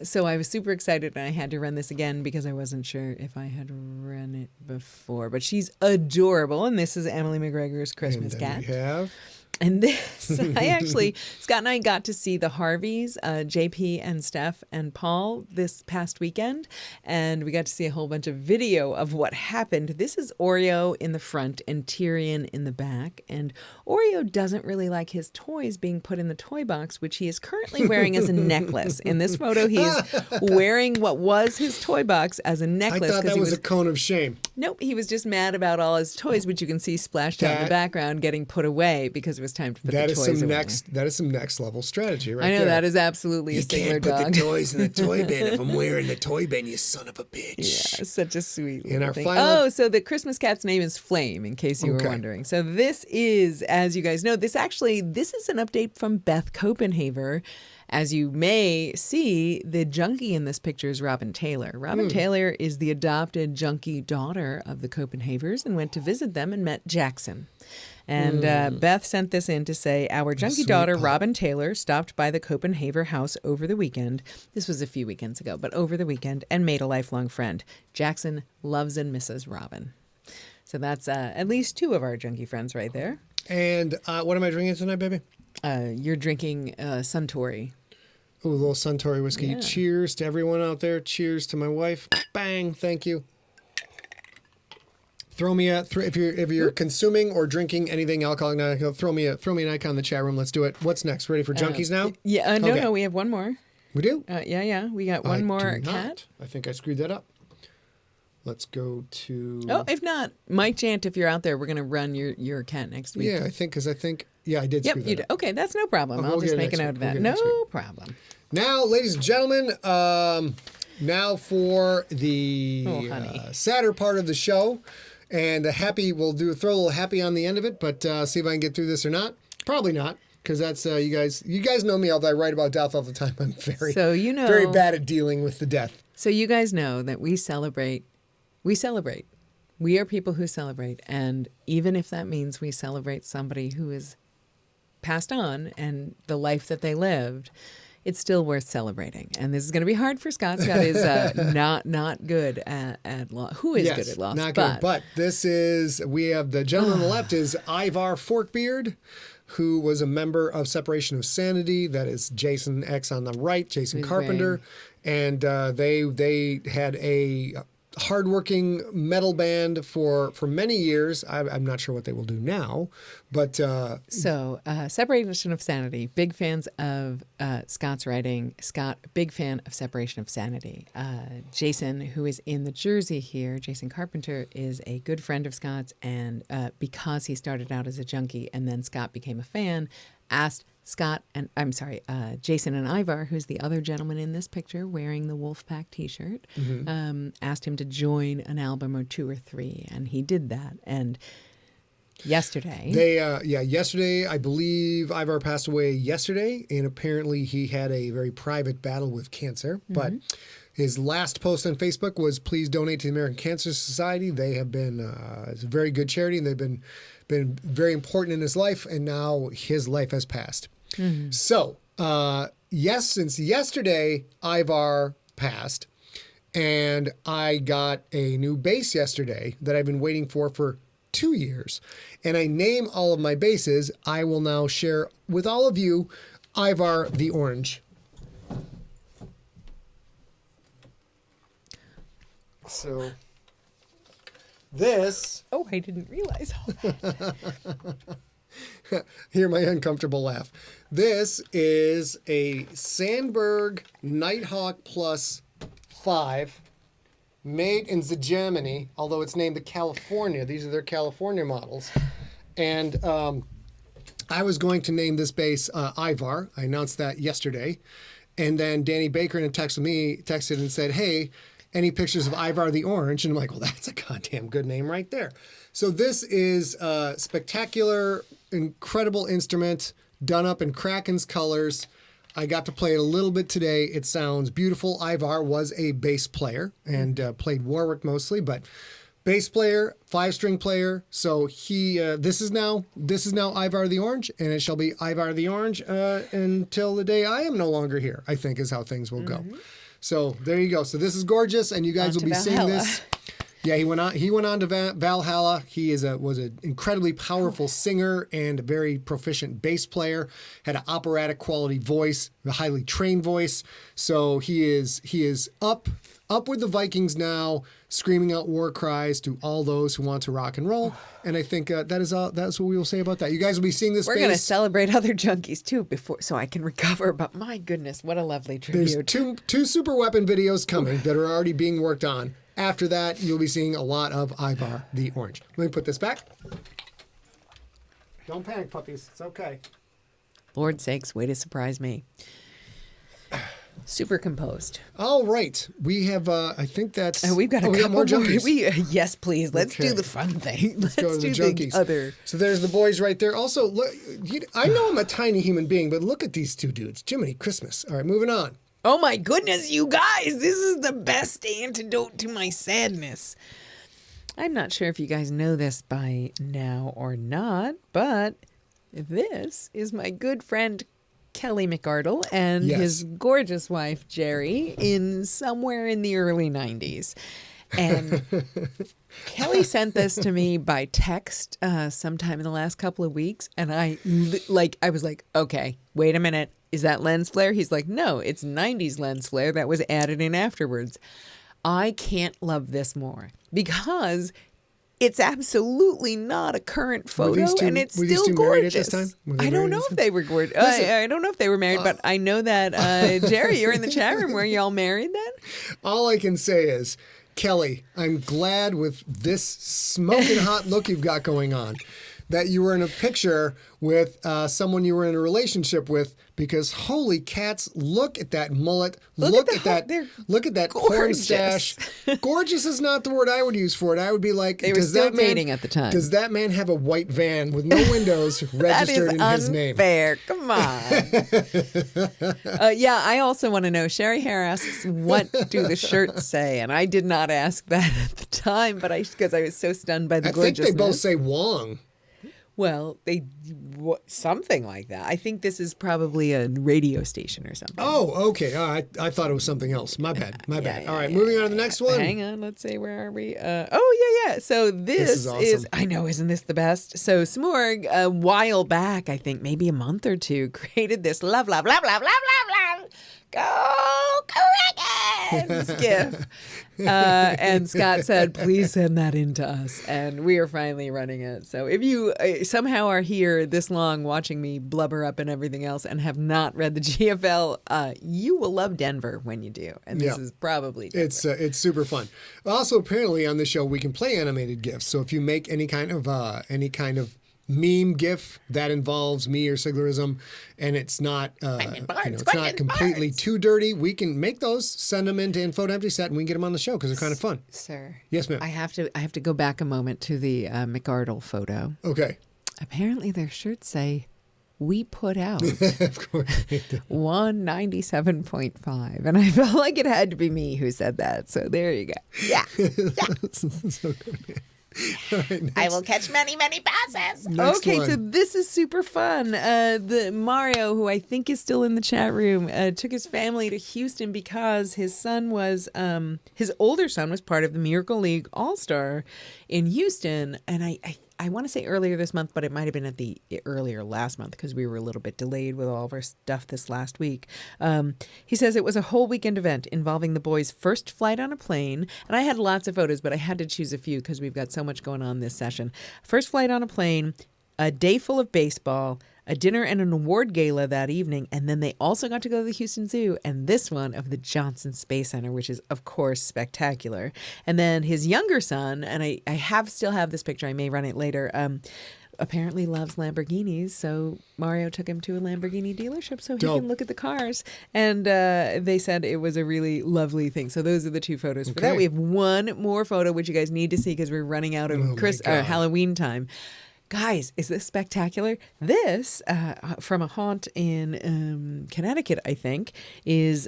So I was super excited, and I had to run this again because I wasn't sure if I had run it before. But she's adorable, and this is Emily McGregor's Christmas cat. We have. And this, Scott and I got to see the Harveys, JP and Steph and Paul this past weekend. And we got to see a whole bunch of video of what happened. This is Oreo in the front and Tyrion in the back. And Oreo doesn't really like his toys being put in the toy box, which he is currently wearing as a necklace. In this photo, he's wearing what was his toy box as a necklace. I thought that was a cone of shame. Nope, he was just mad about all his toys, which you can see splashed out in the background, getting put away because it was time to put the toys away. That is some next level strategy right there. I know, that is absolutely a Sigler dog. You can't put the toys in the toy bin if I'm wearing the toy bin, you son of a bitch. Yeah, such a sweet in our thing. final... so the Christmas cat's name is Flame, in case you were wondering. So this is, as you guys know, this is an update from Beth Copenhaver. As you may see, the junkie in this picture is Robin Taylor. Robin Taylor is the adopted junkie daughter of the Copenhavers and went to visit them and met Jackson. And Beth sent this in to say, our junkie daughter, Robin Taylor, stopped by the Copenhaver house over the weekend. This was a few weekends ago, but over the weekend, and made a lifelong friend. Jackson loves and misses Robin. So that's at least two of our junkie friends right there. And what am I drinking tonight, baby? You're drinking Suntory. Ooh, a little Suntory whiskey. Yeah. Cheers to everyone out there. Cheers to my wife. Bang. Thank you. Throw me if you're consuming or drinking anything alcoholic, throw me an icon in the chat room. Let's do it. What's next? Ready for junkies now? Yeah. No. We have one more. We do? Yeah. We got one more cat. I think I screwed that up. Let's go to... Oh, if not, Mike Jant, if you're out there, we're going to run your cat next week. Yeah, I did screw that up. Okay, that's no problem. I'll just make a note of that. No problem. Now, ladies and gentlemen, now for the sadder part of the show. And we'll throw a little happy on the end of it, but see if I can get through this or not. Probably not, because that's, you guys know me, although I write about death all the time. I'm very bad at dealing with the death. So you guys know that we celebrate. We celebrate. We are people who celebrate. And even if that means we celebrate somebody who is passed on and the life that they lived, it's still worth celebrating. And this is going to be hard for Scott. Scott is not good at loss. Who is good at loss? Not good. But we have the gentleman on the left is Ivar Forkbeard. who was a member of Separation of Sanity. That is Jason X on the right, Jason Carpenter. And they had a hardworking metal band for many years. I'm not sure what they will do now, but Separation of Sanity, big fans of Scott's writing. Scott, big fan of Separation of Sanity. Jason, who is in the jersey here, Jason Carpenter, is a good friend of Scott's, and because he started out as a junkie and then Scott became a fan, asked Jason and Ivar, who's the other gentleman in this picture wearing the Wolfpack t-shirt, asked him to join an album or 2 or 3, and he did that. And yesterday, yesterday, I believe Ivar passed away yesterday, and apparently he had a very private battle with cancer. But his last post on Facebook was, "Please donate to the American Cancer Society." They have been it's a very good charity, and they've been very important in his life, and now his life has passed. So, since yesterday Ivar passed, and I got a new bass yesterday that I've been waiting for 2 years, and I name all of my basses. I will now share with all of you Ivar the Orange. So, this... Oh, I didn't realize all that. Hear my uncomfortable laugh. This is a Sandberg Nighthawk Plus 5 made in Germany, although it's named the California. These are their California models. And I was going to name this bass Ivar. I announced that yesterday. And then Danny Baker texted and said, "Hey, any pictures of Ivar the Orange?" And I'm like, well, that's a goddamn good name right there. So this is a spectacular, incredible instrument done up in Kraken's colors. I got to play it a little bit today. It sounds beautiful. Ivar was a bass player and played Warwick mostly, but bass player, 5-string player. So this is now Ivar the Orange, and it shall be Ivar the Orange until the day I am no longer here, I think is how things will go. So there you go. So this is gorgeous, and you guys will be seeing this. Yeah, he went on to Valhalla. He was an incredibly powerful singer and a very proficient bass player. Had an operatic quality voice, a highly trained voice. So he is up with the Vikings now, screaming out war cries to all those who want to rock and roll. And I think that's what we will say about that. You guys will be seeing this. We're going to celebrate other junkies too so I can recover. But my goodness, what a lovely tribute! There's two Super Weapon videos coming that are already being worked on. After that, you'll be seeing a lot of Ivar the Orange. Let me put this back. Don't panic, puppies. It's okay. Lord's sakes, way to surprise me. Super composed. All right. We have, I think that's... we've got a couple more junkies. Yes, please. Let's do the fun thing. Let's go to the junkies. So there's the boys right there. Also, look, I know I'm a tiny human being, but look at these two dudes. Jiminy Christmas. All right, moving on. Oh my goodness, you guys, this is the best antidote to my sadness. I'm not sure if you guys know this by now or not, but this is my good friend Kelly McArdle and his gorgeous wife Jerry somewhere in the early 90s. And Kelly sent this to me by text sometime in the last couple of weeks, and I was like, okay, wait a minute. Is that lens flare? He's like, no, it's 90s lens flare that was added in afterwards. I can't love this more because it's absolutely not a current photo, and it's still gorgeous. I don't know if they were gorgeous. I don't know if they were married, but I know that Jerry, you're in the chat room. Were y'all married then? All I can say is, Kelly, I'm glad with this smoking hot look you've got going on that you were in a picture with someone you were in a relationship with, because holy cats, look at that mullet. Look at that porn stash. Gorgeous is not the word I would use for it. I would be like, they were still dating at the time. Does that man have a white van with no windows registered in his name? That is unfair. Come on. Yeah, I also want to know, Sherry Hare asks, what do the shirts say? And I did not ask that at the time, but because I was so stunned by the gorgeousness. I think they both say Wong. Well, something like that. I think this is probably a radio station or something. Oh, okay. I thought it was something else. My bad. All right, moving on to the next one. Hang on. Let's see. Where are we? Yeah. So this is awesome. I know, isn't this the best? So Smorg, a while back, I think maybe a month or two, created this love, go Dragons gif. And Scott said, please send that in to us. And we are finally running it. So if you somehow are here this long watching me blubber up and everything else and have not read the GFL, you will love Denver when you do. And this is probably Denver. It's super fun. Also, apparently on this show, we can play animated GIFs. So if you make any kind of meme GIF that involves me or Siglerism, and it's not it's not completely too dirty, we can make those, send them into Info Empty Set, and we can get them on the show because they're kind of fun. Sir. Yes, ma'am. I have to go back a moment to the McArdle photo. Okay. Apparently their shirts say, we put out Of course. 197.5. And I felt like it had to be me who said that. So there you go. Yeah. So good. Right, I will catch many, many passes. Okay, so this is super fun. The Mario, who I think is still in the chat room, took his family to Houston because his son was, his older son was part of the Miracle League All-Star in Houston. And I want to say earlier this month, but it might have been at the earlier last month because we were a little bit delayed with all of our stuff this last week. He says it was a whole weekend event involving the boys' first flight on a plane. And I had lots of photos, but I had to choose a few because we've got so much going on this session. First flight on a plane, a day full of baseball, a dinner and an award gala that evening, and then they also got to go to the Houston Zoo and this one of the Johnson Space Center, which is, of course, spectacular. And then his younger son, and I still have this picture, I may run it later, apparently loves Lamborghinis, so Mario took him to a Lamborghini dealership so he can look at the cars. And they said it was a really lovely thing. So those are the two photos for that. We have one more photo, which you guys need to see because we're running out of Halloween time. Guys, is this spectacular? This, from a haunt in Connecticut, I think, is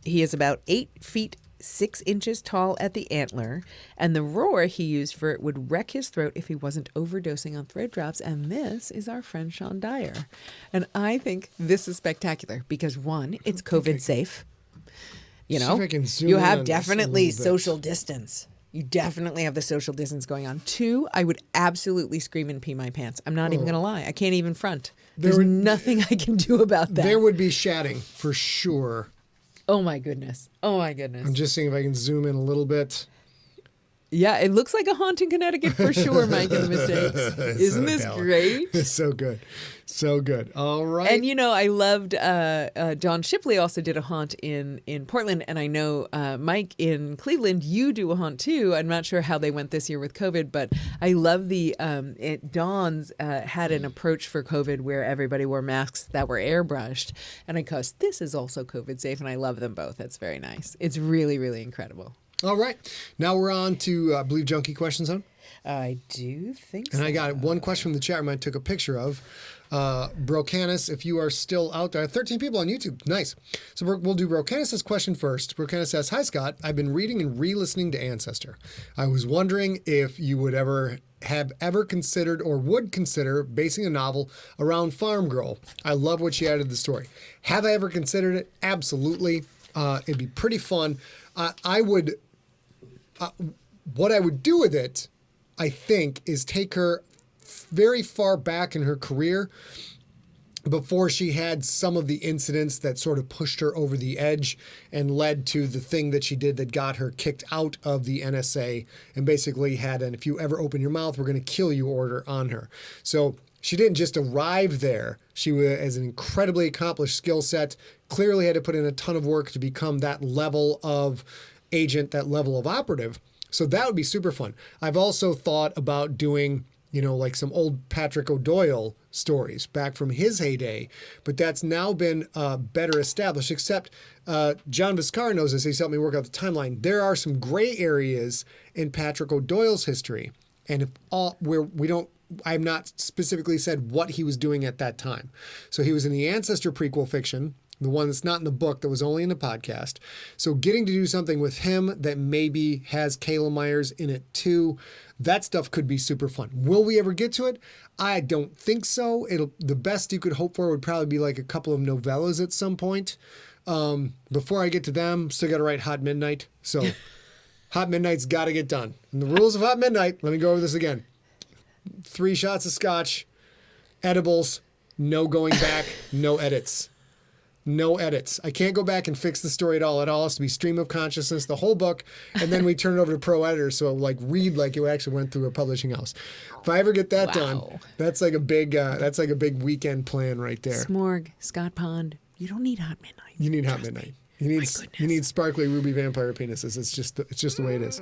he is about 8 feet 6 inches tall at the antler, and the roar he used for it would wreck his throat if he wasn't overdosing on thread drops. And this is our friend Sean Dyer. And I think this is spectacular because, one, it's COVID safe. You know, you have definitely social distance. You definitely have the social distance going on. 2, I would absolutely scream and pee my pants. I'm not even going to lie. I can't even front. There's nothing I can do about that. There would be shatting for sure. Oh, my goodness. I'm just seeing if I can zoom in a little bit. Yeah, it looks like a haunt in Connecticut for sure, Making the Mistakes. Isn't this great? It's so good. So good. All right. And, you know, I loved Don Shipley also did a haunt in Portland. And I know, Mike, in Cleveland, you do a haunt too. I'm not sure how they went this year with COVID, but I love Don's had an approach for COVID where everybody wore masks that were airbrushed. And of course, this is also COVID safe. And I love them both. It's very nice. It's really, really incredible. All right. Now we're on to, I believe, Junkie Question Zone. I do think so. And I got one question from the chat room I took a picture of. Brocanis, if you are still out there, 13 people on YouTube. Nice. So we'll do Brocanis' question first. Brocanis says, hi, Scott. I've been reading and re-listening to Ancestor. I was wondering if you would have ever considered or would consider basing a novel around Farm Girl. I love what she added to the story. Have I ever considered it? Absolutely. It'd be pretty fun. What I would do with it, I think, is take her very far back in her career before she had some of the incidents that sort of pushed her over the edge and led to the thing that she did that got her kicked out of the NSA and basically had an if you ever open your mouth, we're going to kill you order on her. So she didn't just arrive there. She has an incredibly accomplished skill set, clearly had to put in a ton of work to become that level of agent, that level of operative. So that would be super fun. I've also thought about doing, you know, like some old Patrick O'Doyle stories back from his heyday, but that's now been better established, except John Viscar knows this. He's helped me work out the timeline. There are some gray areas in Patrick O'Doyle's history, and if where we don't I've not specifically said what he was doing at that time. So he was in the Ancestor prequel fiction, the one that's not in the book, that was only in the podcast. So getting to do something with him that maybe has Kayla Myers in it too, that stuff could be super fun. Will we ever get to it? I don't think so. The best you could hope for would probably be like a couple of novellas at some point. Before I get to them, still got to write Hot Midnight. So Hot Midnight's got to get done. And the rules of Hot Midnight, let me go over this again. 3 shots of scotch, edibles, no going back, no edits. No edits. I can't go back and fix the story at all. It all has to be stream of consciousness, the whole book, and then we turn it over to pro editors, so like read like it actually went through a publishing house. If I ever get that done, that's like a big weekend plan right there. Smorg, Scott Pond. You don't need Hot Midnight. You need Hot Midnight. You need sparkly ruby vampire penises. It's just the way it is.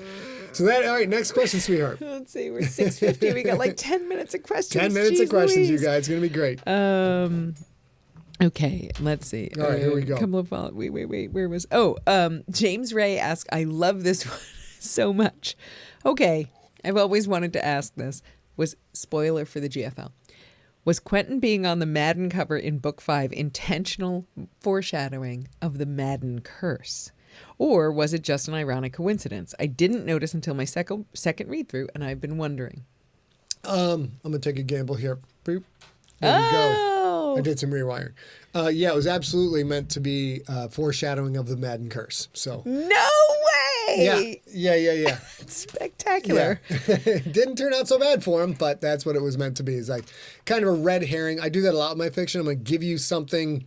So all right, next question, sweetheart. Let's see, we're 6:50. We got like 10 minutes of questions. 10 minutes of questions, Louise. you guys. It's gonna be great. Okay, let's see. All right, here we go. A couple of wait. Where was? James Ray asked, I love this one so much. Okay, I've always wanted to ask this. Was spoiler for the GFL? Was Quentin being on the Madden cover in Book 5 intentional foreshadowing of the Madden curse? Or was it just an ironic coincidence? I didn't notice until my second read through, and I've been wondering. I'm gonna take a gamble here. Boop. There we go. I did some rewiring. Yeah, it was absolutely meant to be foreshadowing of the Madden curse. So No way! Yeah. It's spectacular. Yeah. It didn't turn out so bad for him, but that's what it was meant to be. It's like kind of a red herring. I do that a lot in my fiction. I'm going to give you something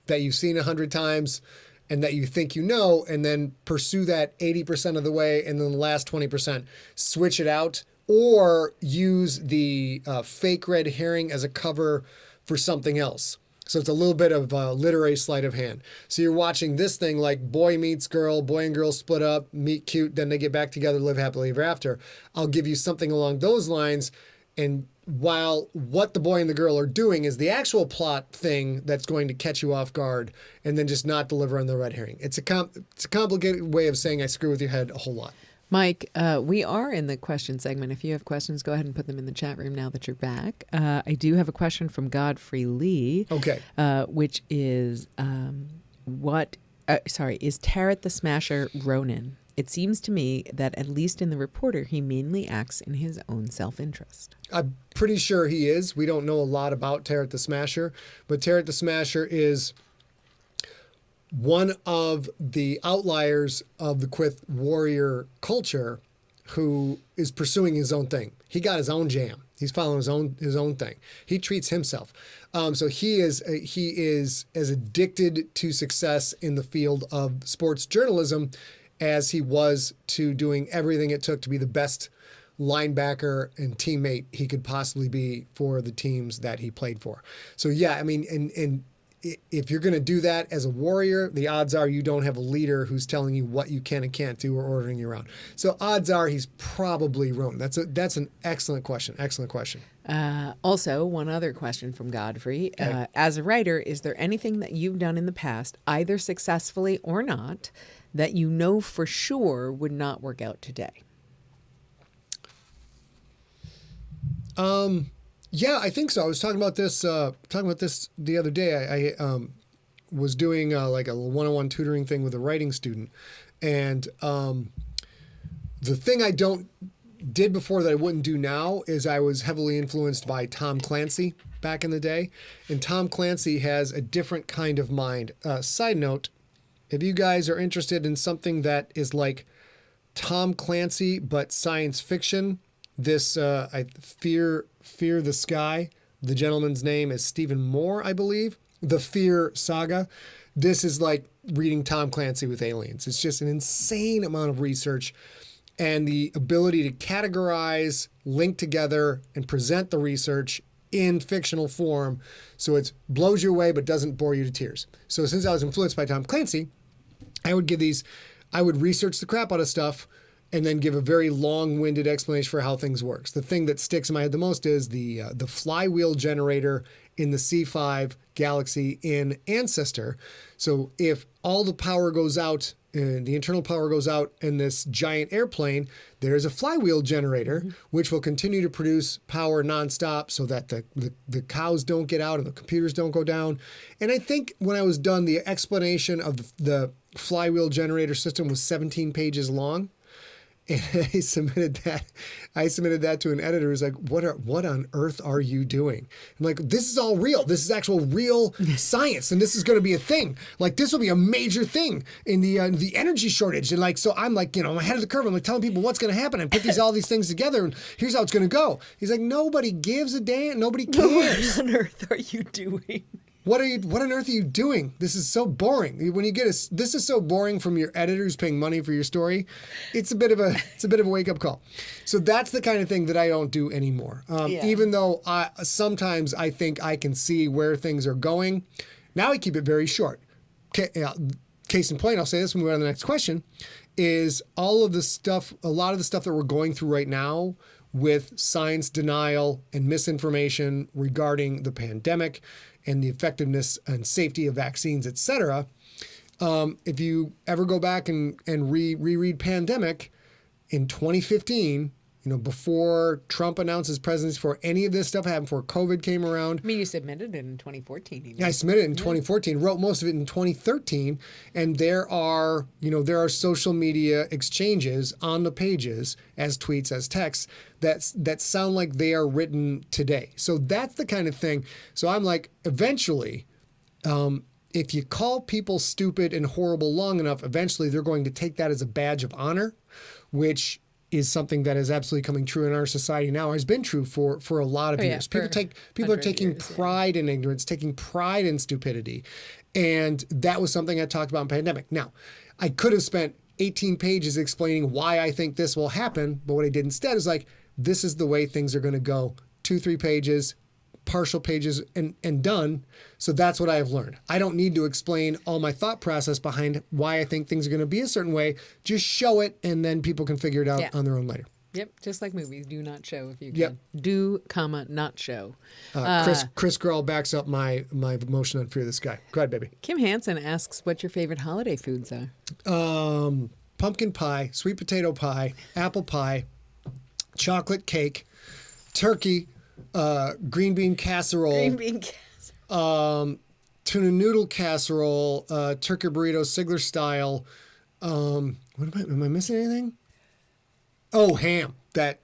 that you've seen 100 times and that you think you know, and then pursue that 80% of the way, and then the last 20% switch it out, or use the fake red herring as a cover for something else. So it's a little bit of literary sleight of hand. So you're watching this thing like boy meets girl, boy and girl split up, meet cute, then they get back together, live happily ever after. I'll give you something along those lines, and while what the boy and the girl are doing is the actual plot thing that's going to catch you off guard, and then just not deliver on the red herring. It's a complicated way of saying I screw with your head a whole lot. Mike, we are in the question segment. If you have questions, go ahead and put them in the chat room now that you're back. I do have a question from Godfrey Lee. Okay. Which is, is Tarrant the Smasher Ronin? It seems to me that, at least in The Reporter, he mainly acts in his own self-interest. I'm pretty sure he is. We don't know a lot about Tarrant the Smasher, but Tarrant the Smasher is one of the outliers of the Quyth warrior culture who is pursuing his own thing. He got his own jam. He's following his own thing. He treats himself. So he is as addicted to success in the field of sports journalism as he was to doing everything it took to be the best linebacker and teammate he could possibly be for the teams that he played for. So yeah, I mean, and if you're going to do that as a warrior, the odds are you don't have a leader who's telling you what you can and can't do or ordering you around. So odds are he's probably Ronin. That's an excellent question. Excellent question. Also, one other question from Godfrey. Okay. As a writer, is there anything that you've done in the past, either successfully or not, that you know for sure would not work out today? Yeah, I think so. I was talking about this the other day. I was doing like a one-on-one tutoring thing with a writing student, and the thing I did before that I wouldn't do now is I was heavily influenced by Tom Clancy back in the day, and Tom Clancy has a different kind of mind. Side note, if you guys are interested in something that is like Tom Clancy but science fiction, this Fear the Sky. The gentleman's name is Stephen Moore, I believe. The Fear Saga. This is like reading Tom Clancy with aliens. It's just an insane amount of research and the ability to categorize, link together, and present the research in fictional form so it blows you away but doesn't bore you to tears. So since I was influenced by Tom Clancy, I would research the crap out of stuff and then give a very long-winded explanation for how things works. The thing that sticks in my head the most is the flywheel generator in the C5 Galaxy in Ancestor. So if all the power goes out, the internal power goes out in this giant airplane, there's a flywheel generator, which will continue to produce power nonstop so that the cows don't get out and the computers don't go down. And I think when I was done, the explanation of the flywheel generator system was 17 pages long. And I submitted that to an editor who's like, what on earth are you doing? I'm like, this is all real. This is actual real science, and this is going to be a thing. Like, this will be a major thing in the energy shortage. And like, so I'm like, I'm ahead of the curve. I'm like telling people what's going to happen and put all these things together, and here's how it's going to go. He's like, nobody gives a damn. Nobody cares. What on earth are you doing? What on earth are you doing? This is so boring. When you get this is so boring from your editor who's paying money for your story. It's a bit of a wake up call. So that's the kind of thing that I don't do anymore. Even though sometimes I think I can see where things are going. Now I keep it very short. Case in point, I'll say this when we go on to the next question, is a lot of the stuff that we're going through right now with science denial and misinformation regarding the pandemic and the effectiveness and safety of vaccines, et cetera. If you ever go back and reread Pandemic in 2015, before Trump announced his presidency, before any of this stuff happened, before COVID came around. I mean, you submitted it in 2014. Yeah, I submitted it in 2014, wrote most of it in 2013, and there are social media exchanges on the pages as tweets, as texts that sound like they are written today. So that's the kind of thing. So I'm like, eventually, if you call people stupid and horrible long enough, eventually they're going to take that as a badge of honor, which is something that is absolutely coming true in our society now, has been true for a lot of years. People are taking pride in ignorance, taking pride in stupidity. And that was something I talked about in Pandemic. Now, I could have spent 18 pages explaining why I think this will happen, but what I did instead is like, this is the way things are going to go. 2-3 pages, partial pages, and done. So that's what I have learned. I don't need to explain all my thought process behind why I think things are going to be a certain way. Just show it, and then people can figure it out on their own later. Yep, just like movies. Do not show if you can. Yep. Do, not show. Chris Grohl backs up my motion on Fear the Sky. Go ahead, baby. Kim Hansen asks what your favorite holiday foods are. Pumpkin pie, sweet potato pie, apple pie, chocolate cake, turkey, green bean casserole, tuna noodle casserole, turkey burrito, Sigler style. Am I missing anything? Oh, ham. That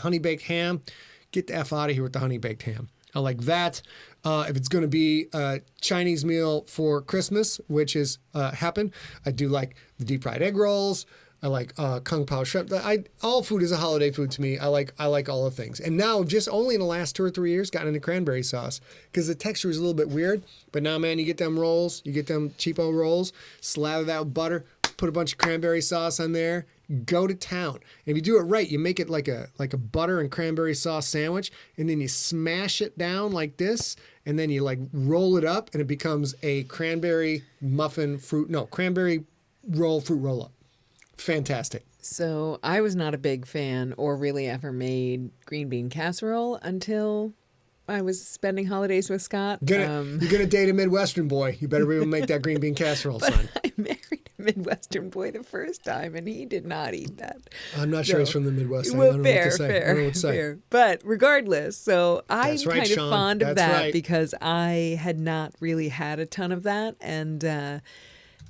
honey baked ham. Get the F out of here with the honey baked ham. I like that. If it's going to be a Chinese meal for Christmas, which is happen, I do like the deep fried egg rolls. I like kung pao shrimp. All food is a holiday food to me. I like all the things. And now, just only in the last 2 or 3 years, gotten into cranberry sauce because the texture is a little bit weird. But now, man, you get them rolls, you get them cheapo rolls, slather that with butter, put a bunch of cranberry sauce on there, go to town. And if you do it right, you make it like a butter and cranberry sauce sandwich, and then you smash it down like this, and then you like roll it up, and it becomes a cranberry cranberry roll fruit roll up. Fantastic. So I was not a big fan or really ever made green bean casserole until I was spending holidays with Scott. You're gonna date a Midwestern boy. You better be able to make that green bean casserole, son. I married a Midwestern boy the first time, and he did not eat that. I'm not sure he's from the Midwest. Well, fair. But regardless, so I'm kind of fond of that because I had not really had a ton of that, and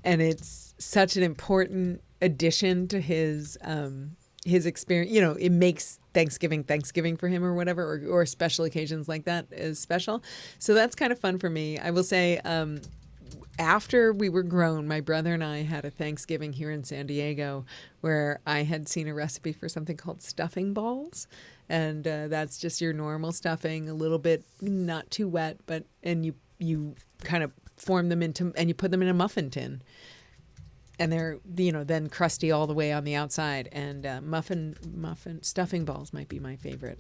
it's such an important addition to his experience. It makes Thanksgiving for him or whatever, or special occasions like that is special. So that's kind of fun for me. I will say, after we were grown, my brother and I had a Thanksgiving here in San Diego where I had seen a recipe for something called stuffing balls. And that's just your normal stuffing, a little bit not too wet, and you kind of form them into, and you put them in a muffin tin. And they're, then crusty all the way on the outside. And muffin stuffing balls might be my favorite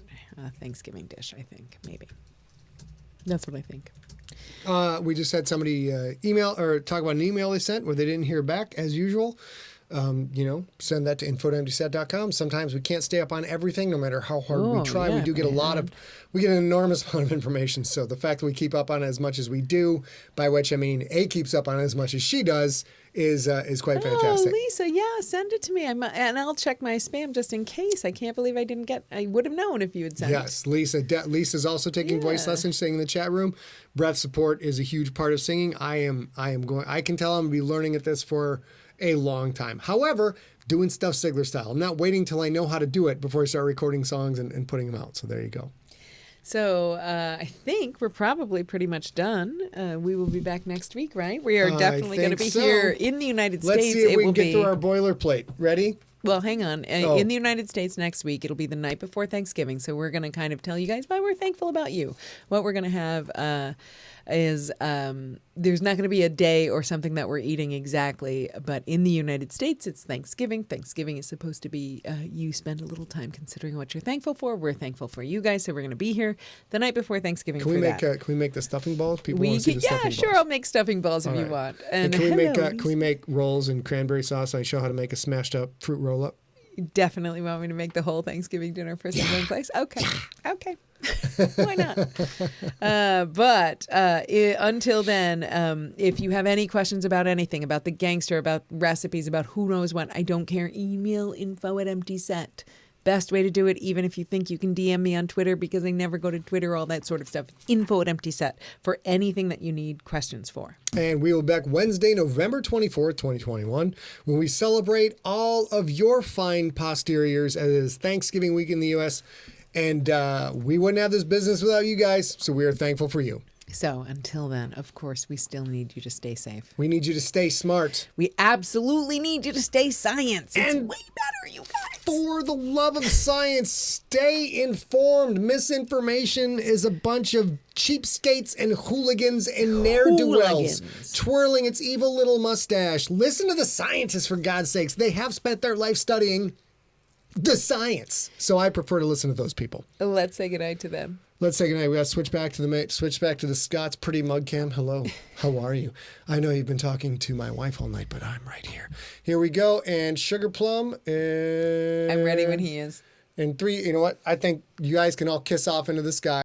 Thanksgiving dish, I think, maybe. That's what I think. We just had somebody email or talk about an email they sent where they didn't hear back, as usual. send that to info@emptyset.com. Sometimes we can't stay up on everything, no matter how hard we try. We do get we get an enormous amount of information. So the fact that we keep up on it as much as we do, by which I mean A keeps up on it as much as she does, is quite fantastic. Oh, Lisa, yeah, send it to me. And I'll check my spam just in case. I can't believe I didn't get. I would have known if you had sent it. Yes, Lisa's also taking voice lessons, singing in the chat room. Breath support is a huge part of singing. I can tell I'm going to be learning at this for a long time. However, doing stuff Sigler style. I'm not waiting till I know how to do it before I start recording songs and putting them out. So there you go. So I think we're probably pretty much done. We will be back next week, right? We are definitely going to be here in the United States. Let's see if we can get through our boilerplate. Ready? Well, hang on. In the United States next week, it'll be the night before Thanksgiving. So we're going to kind of tell you guys why we're thankful about you. What we're going to have is there's not going to be a day or something that we're eating exactly, but in the United States, it's Thanksgiving. Thanksgiving is supposed to be you spend a little time considering what you're thankful for. We're thankful for you guys, so we're going to be here the night before Thanksgiving. Can we make the stuffing balls? People want to see the stuffing balls. Yeah, sure. I'll make stuffing balls if you want. And can we make rolls and cranberry sauce? I show how to make a smashed up fruit roll up. You definitely want me to make the whole Thanksgiving dinner for SIGLERinPLACE? Okay. Okay. Why not? But until then, if you have any questions about anything, about the gangster, about recipes, about who knows what, I don't care. Email info@emptyset. Best way to do it, even if you think you can DM me on Twitter, because I never go to Twitter, all that sort of stuff. Info@emptyset for anything that you need questions for. And we will be back Wednesday, November 24th, 2021, when we celebrate all of your fine posteriors as it is Thanksgiving week in the U.S., and we wouldn't have this business without you guys, so we are thankful for you. So until then, of course, we still need you to stay safe. We need you to stay smart. We absolutely need you to stay science. It's way better, you guys. For the love of science, stay informed. Misinformation is a bunch of cheapskates and hooligans and ne'er-do-wells twirling its evil little mustache. Listen to the scientists, for God's sakes. They have spent their life studying the science. So I prefer to listen to those people. Let's say goodnight to them. Let's say goodnight. We got to switch back to the Scott's pretty mug cam. Hello. How are you? I know you've been talking to my wife all night, but I'm right here. Here we go. And Sugar Plum. And I'm ready when he is. And 3, you know what? I think you guys can all kiss off into the sky.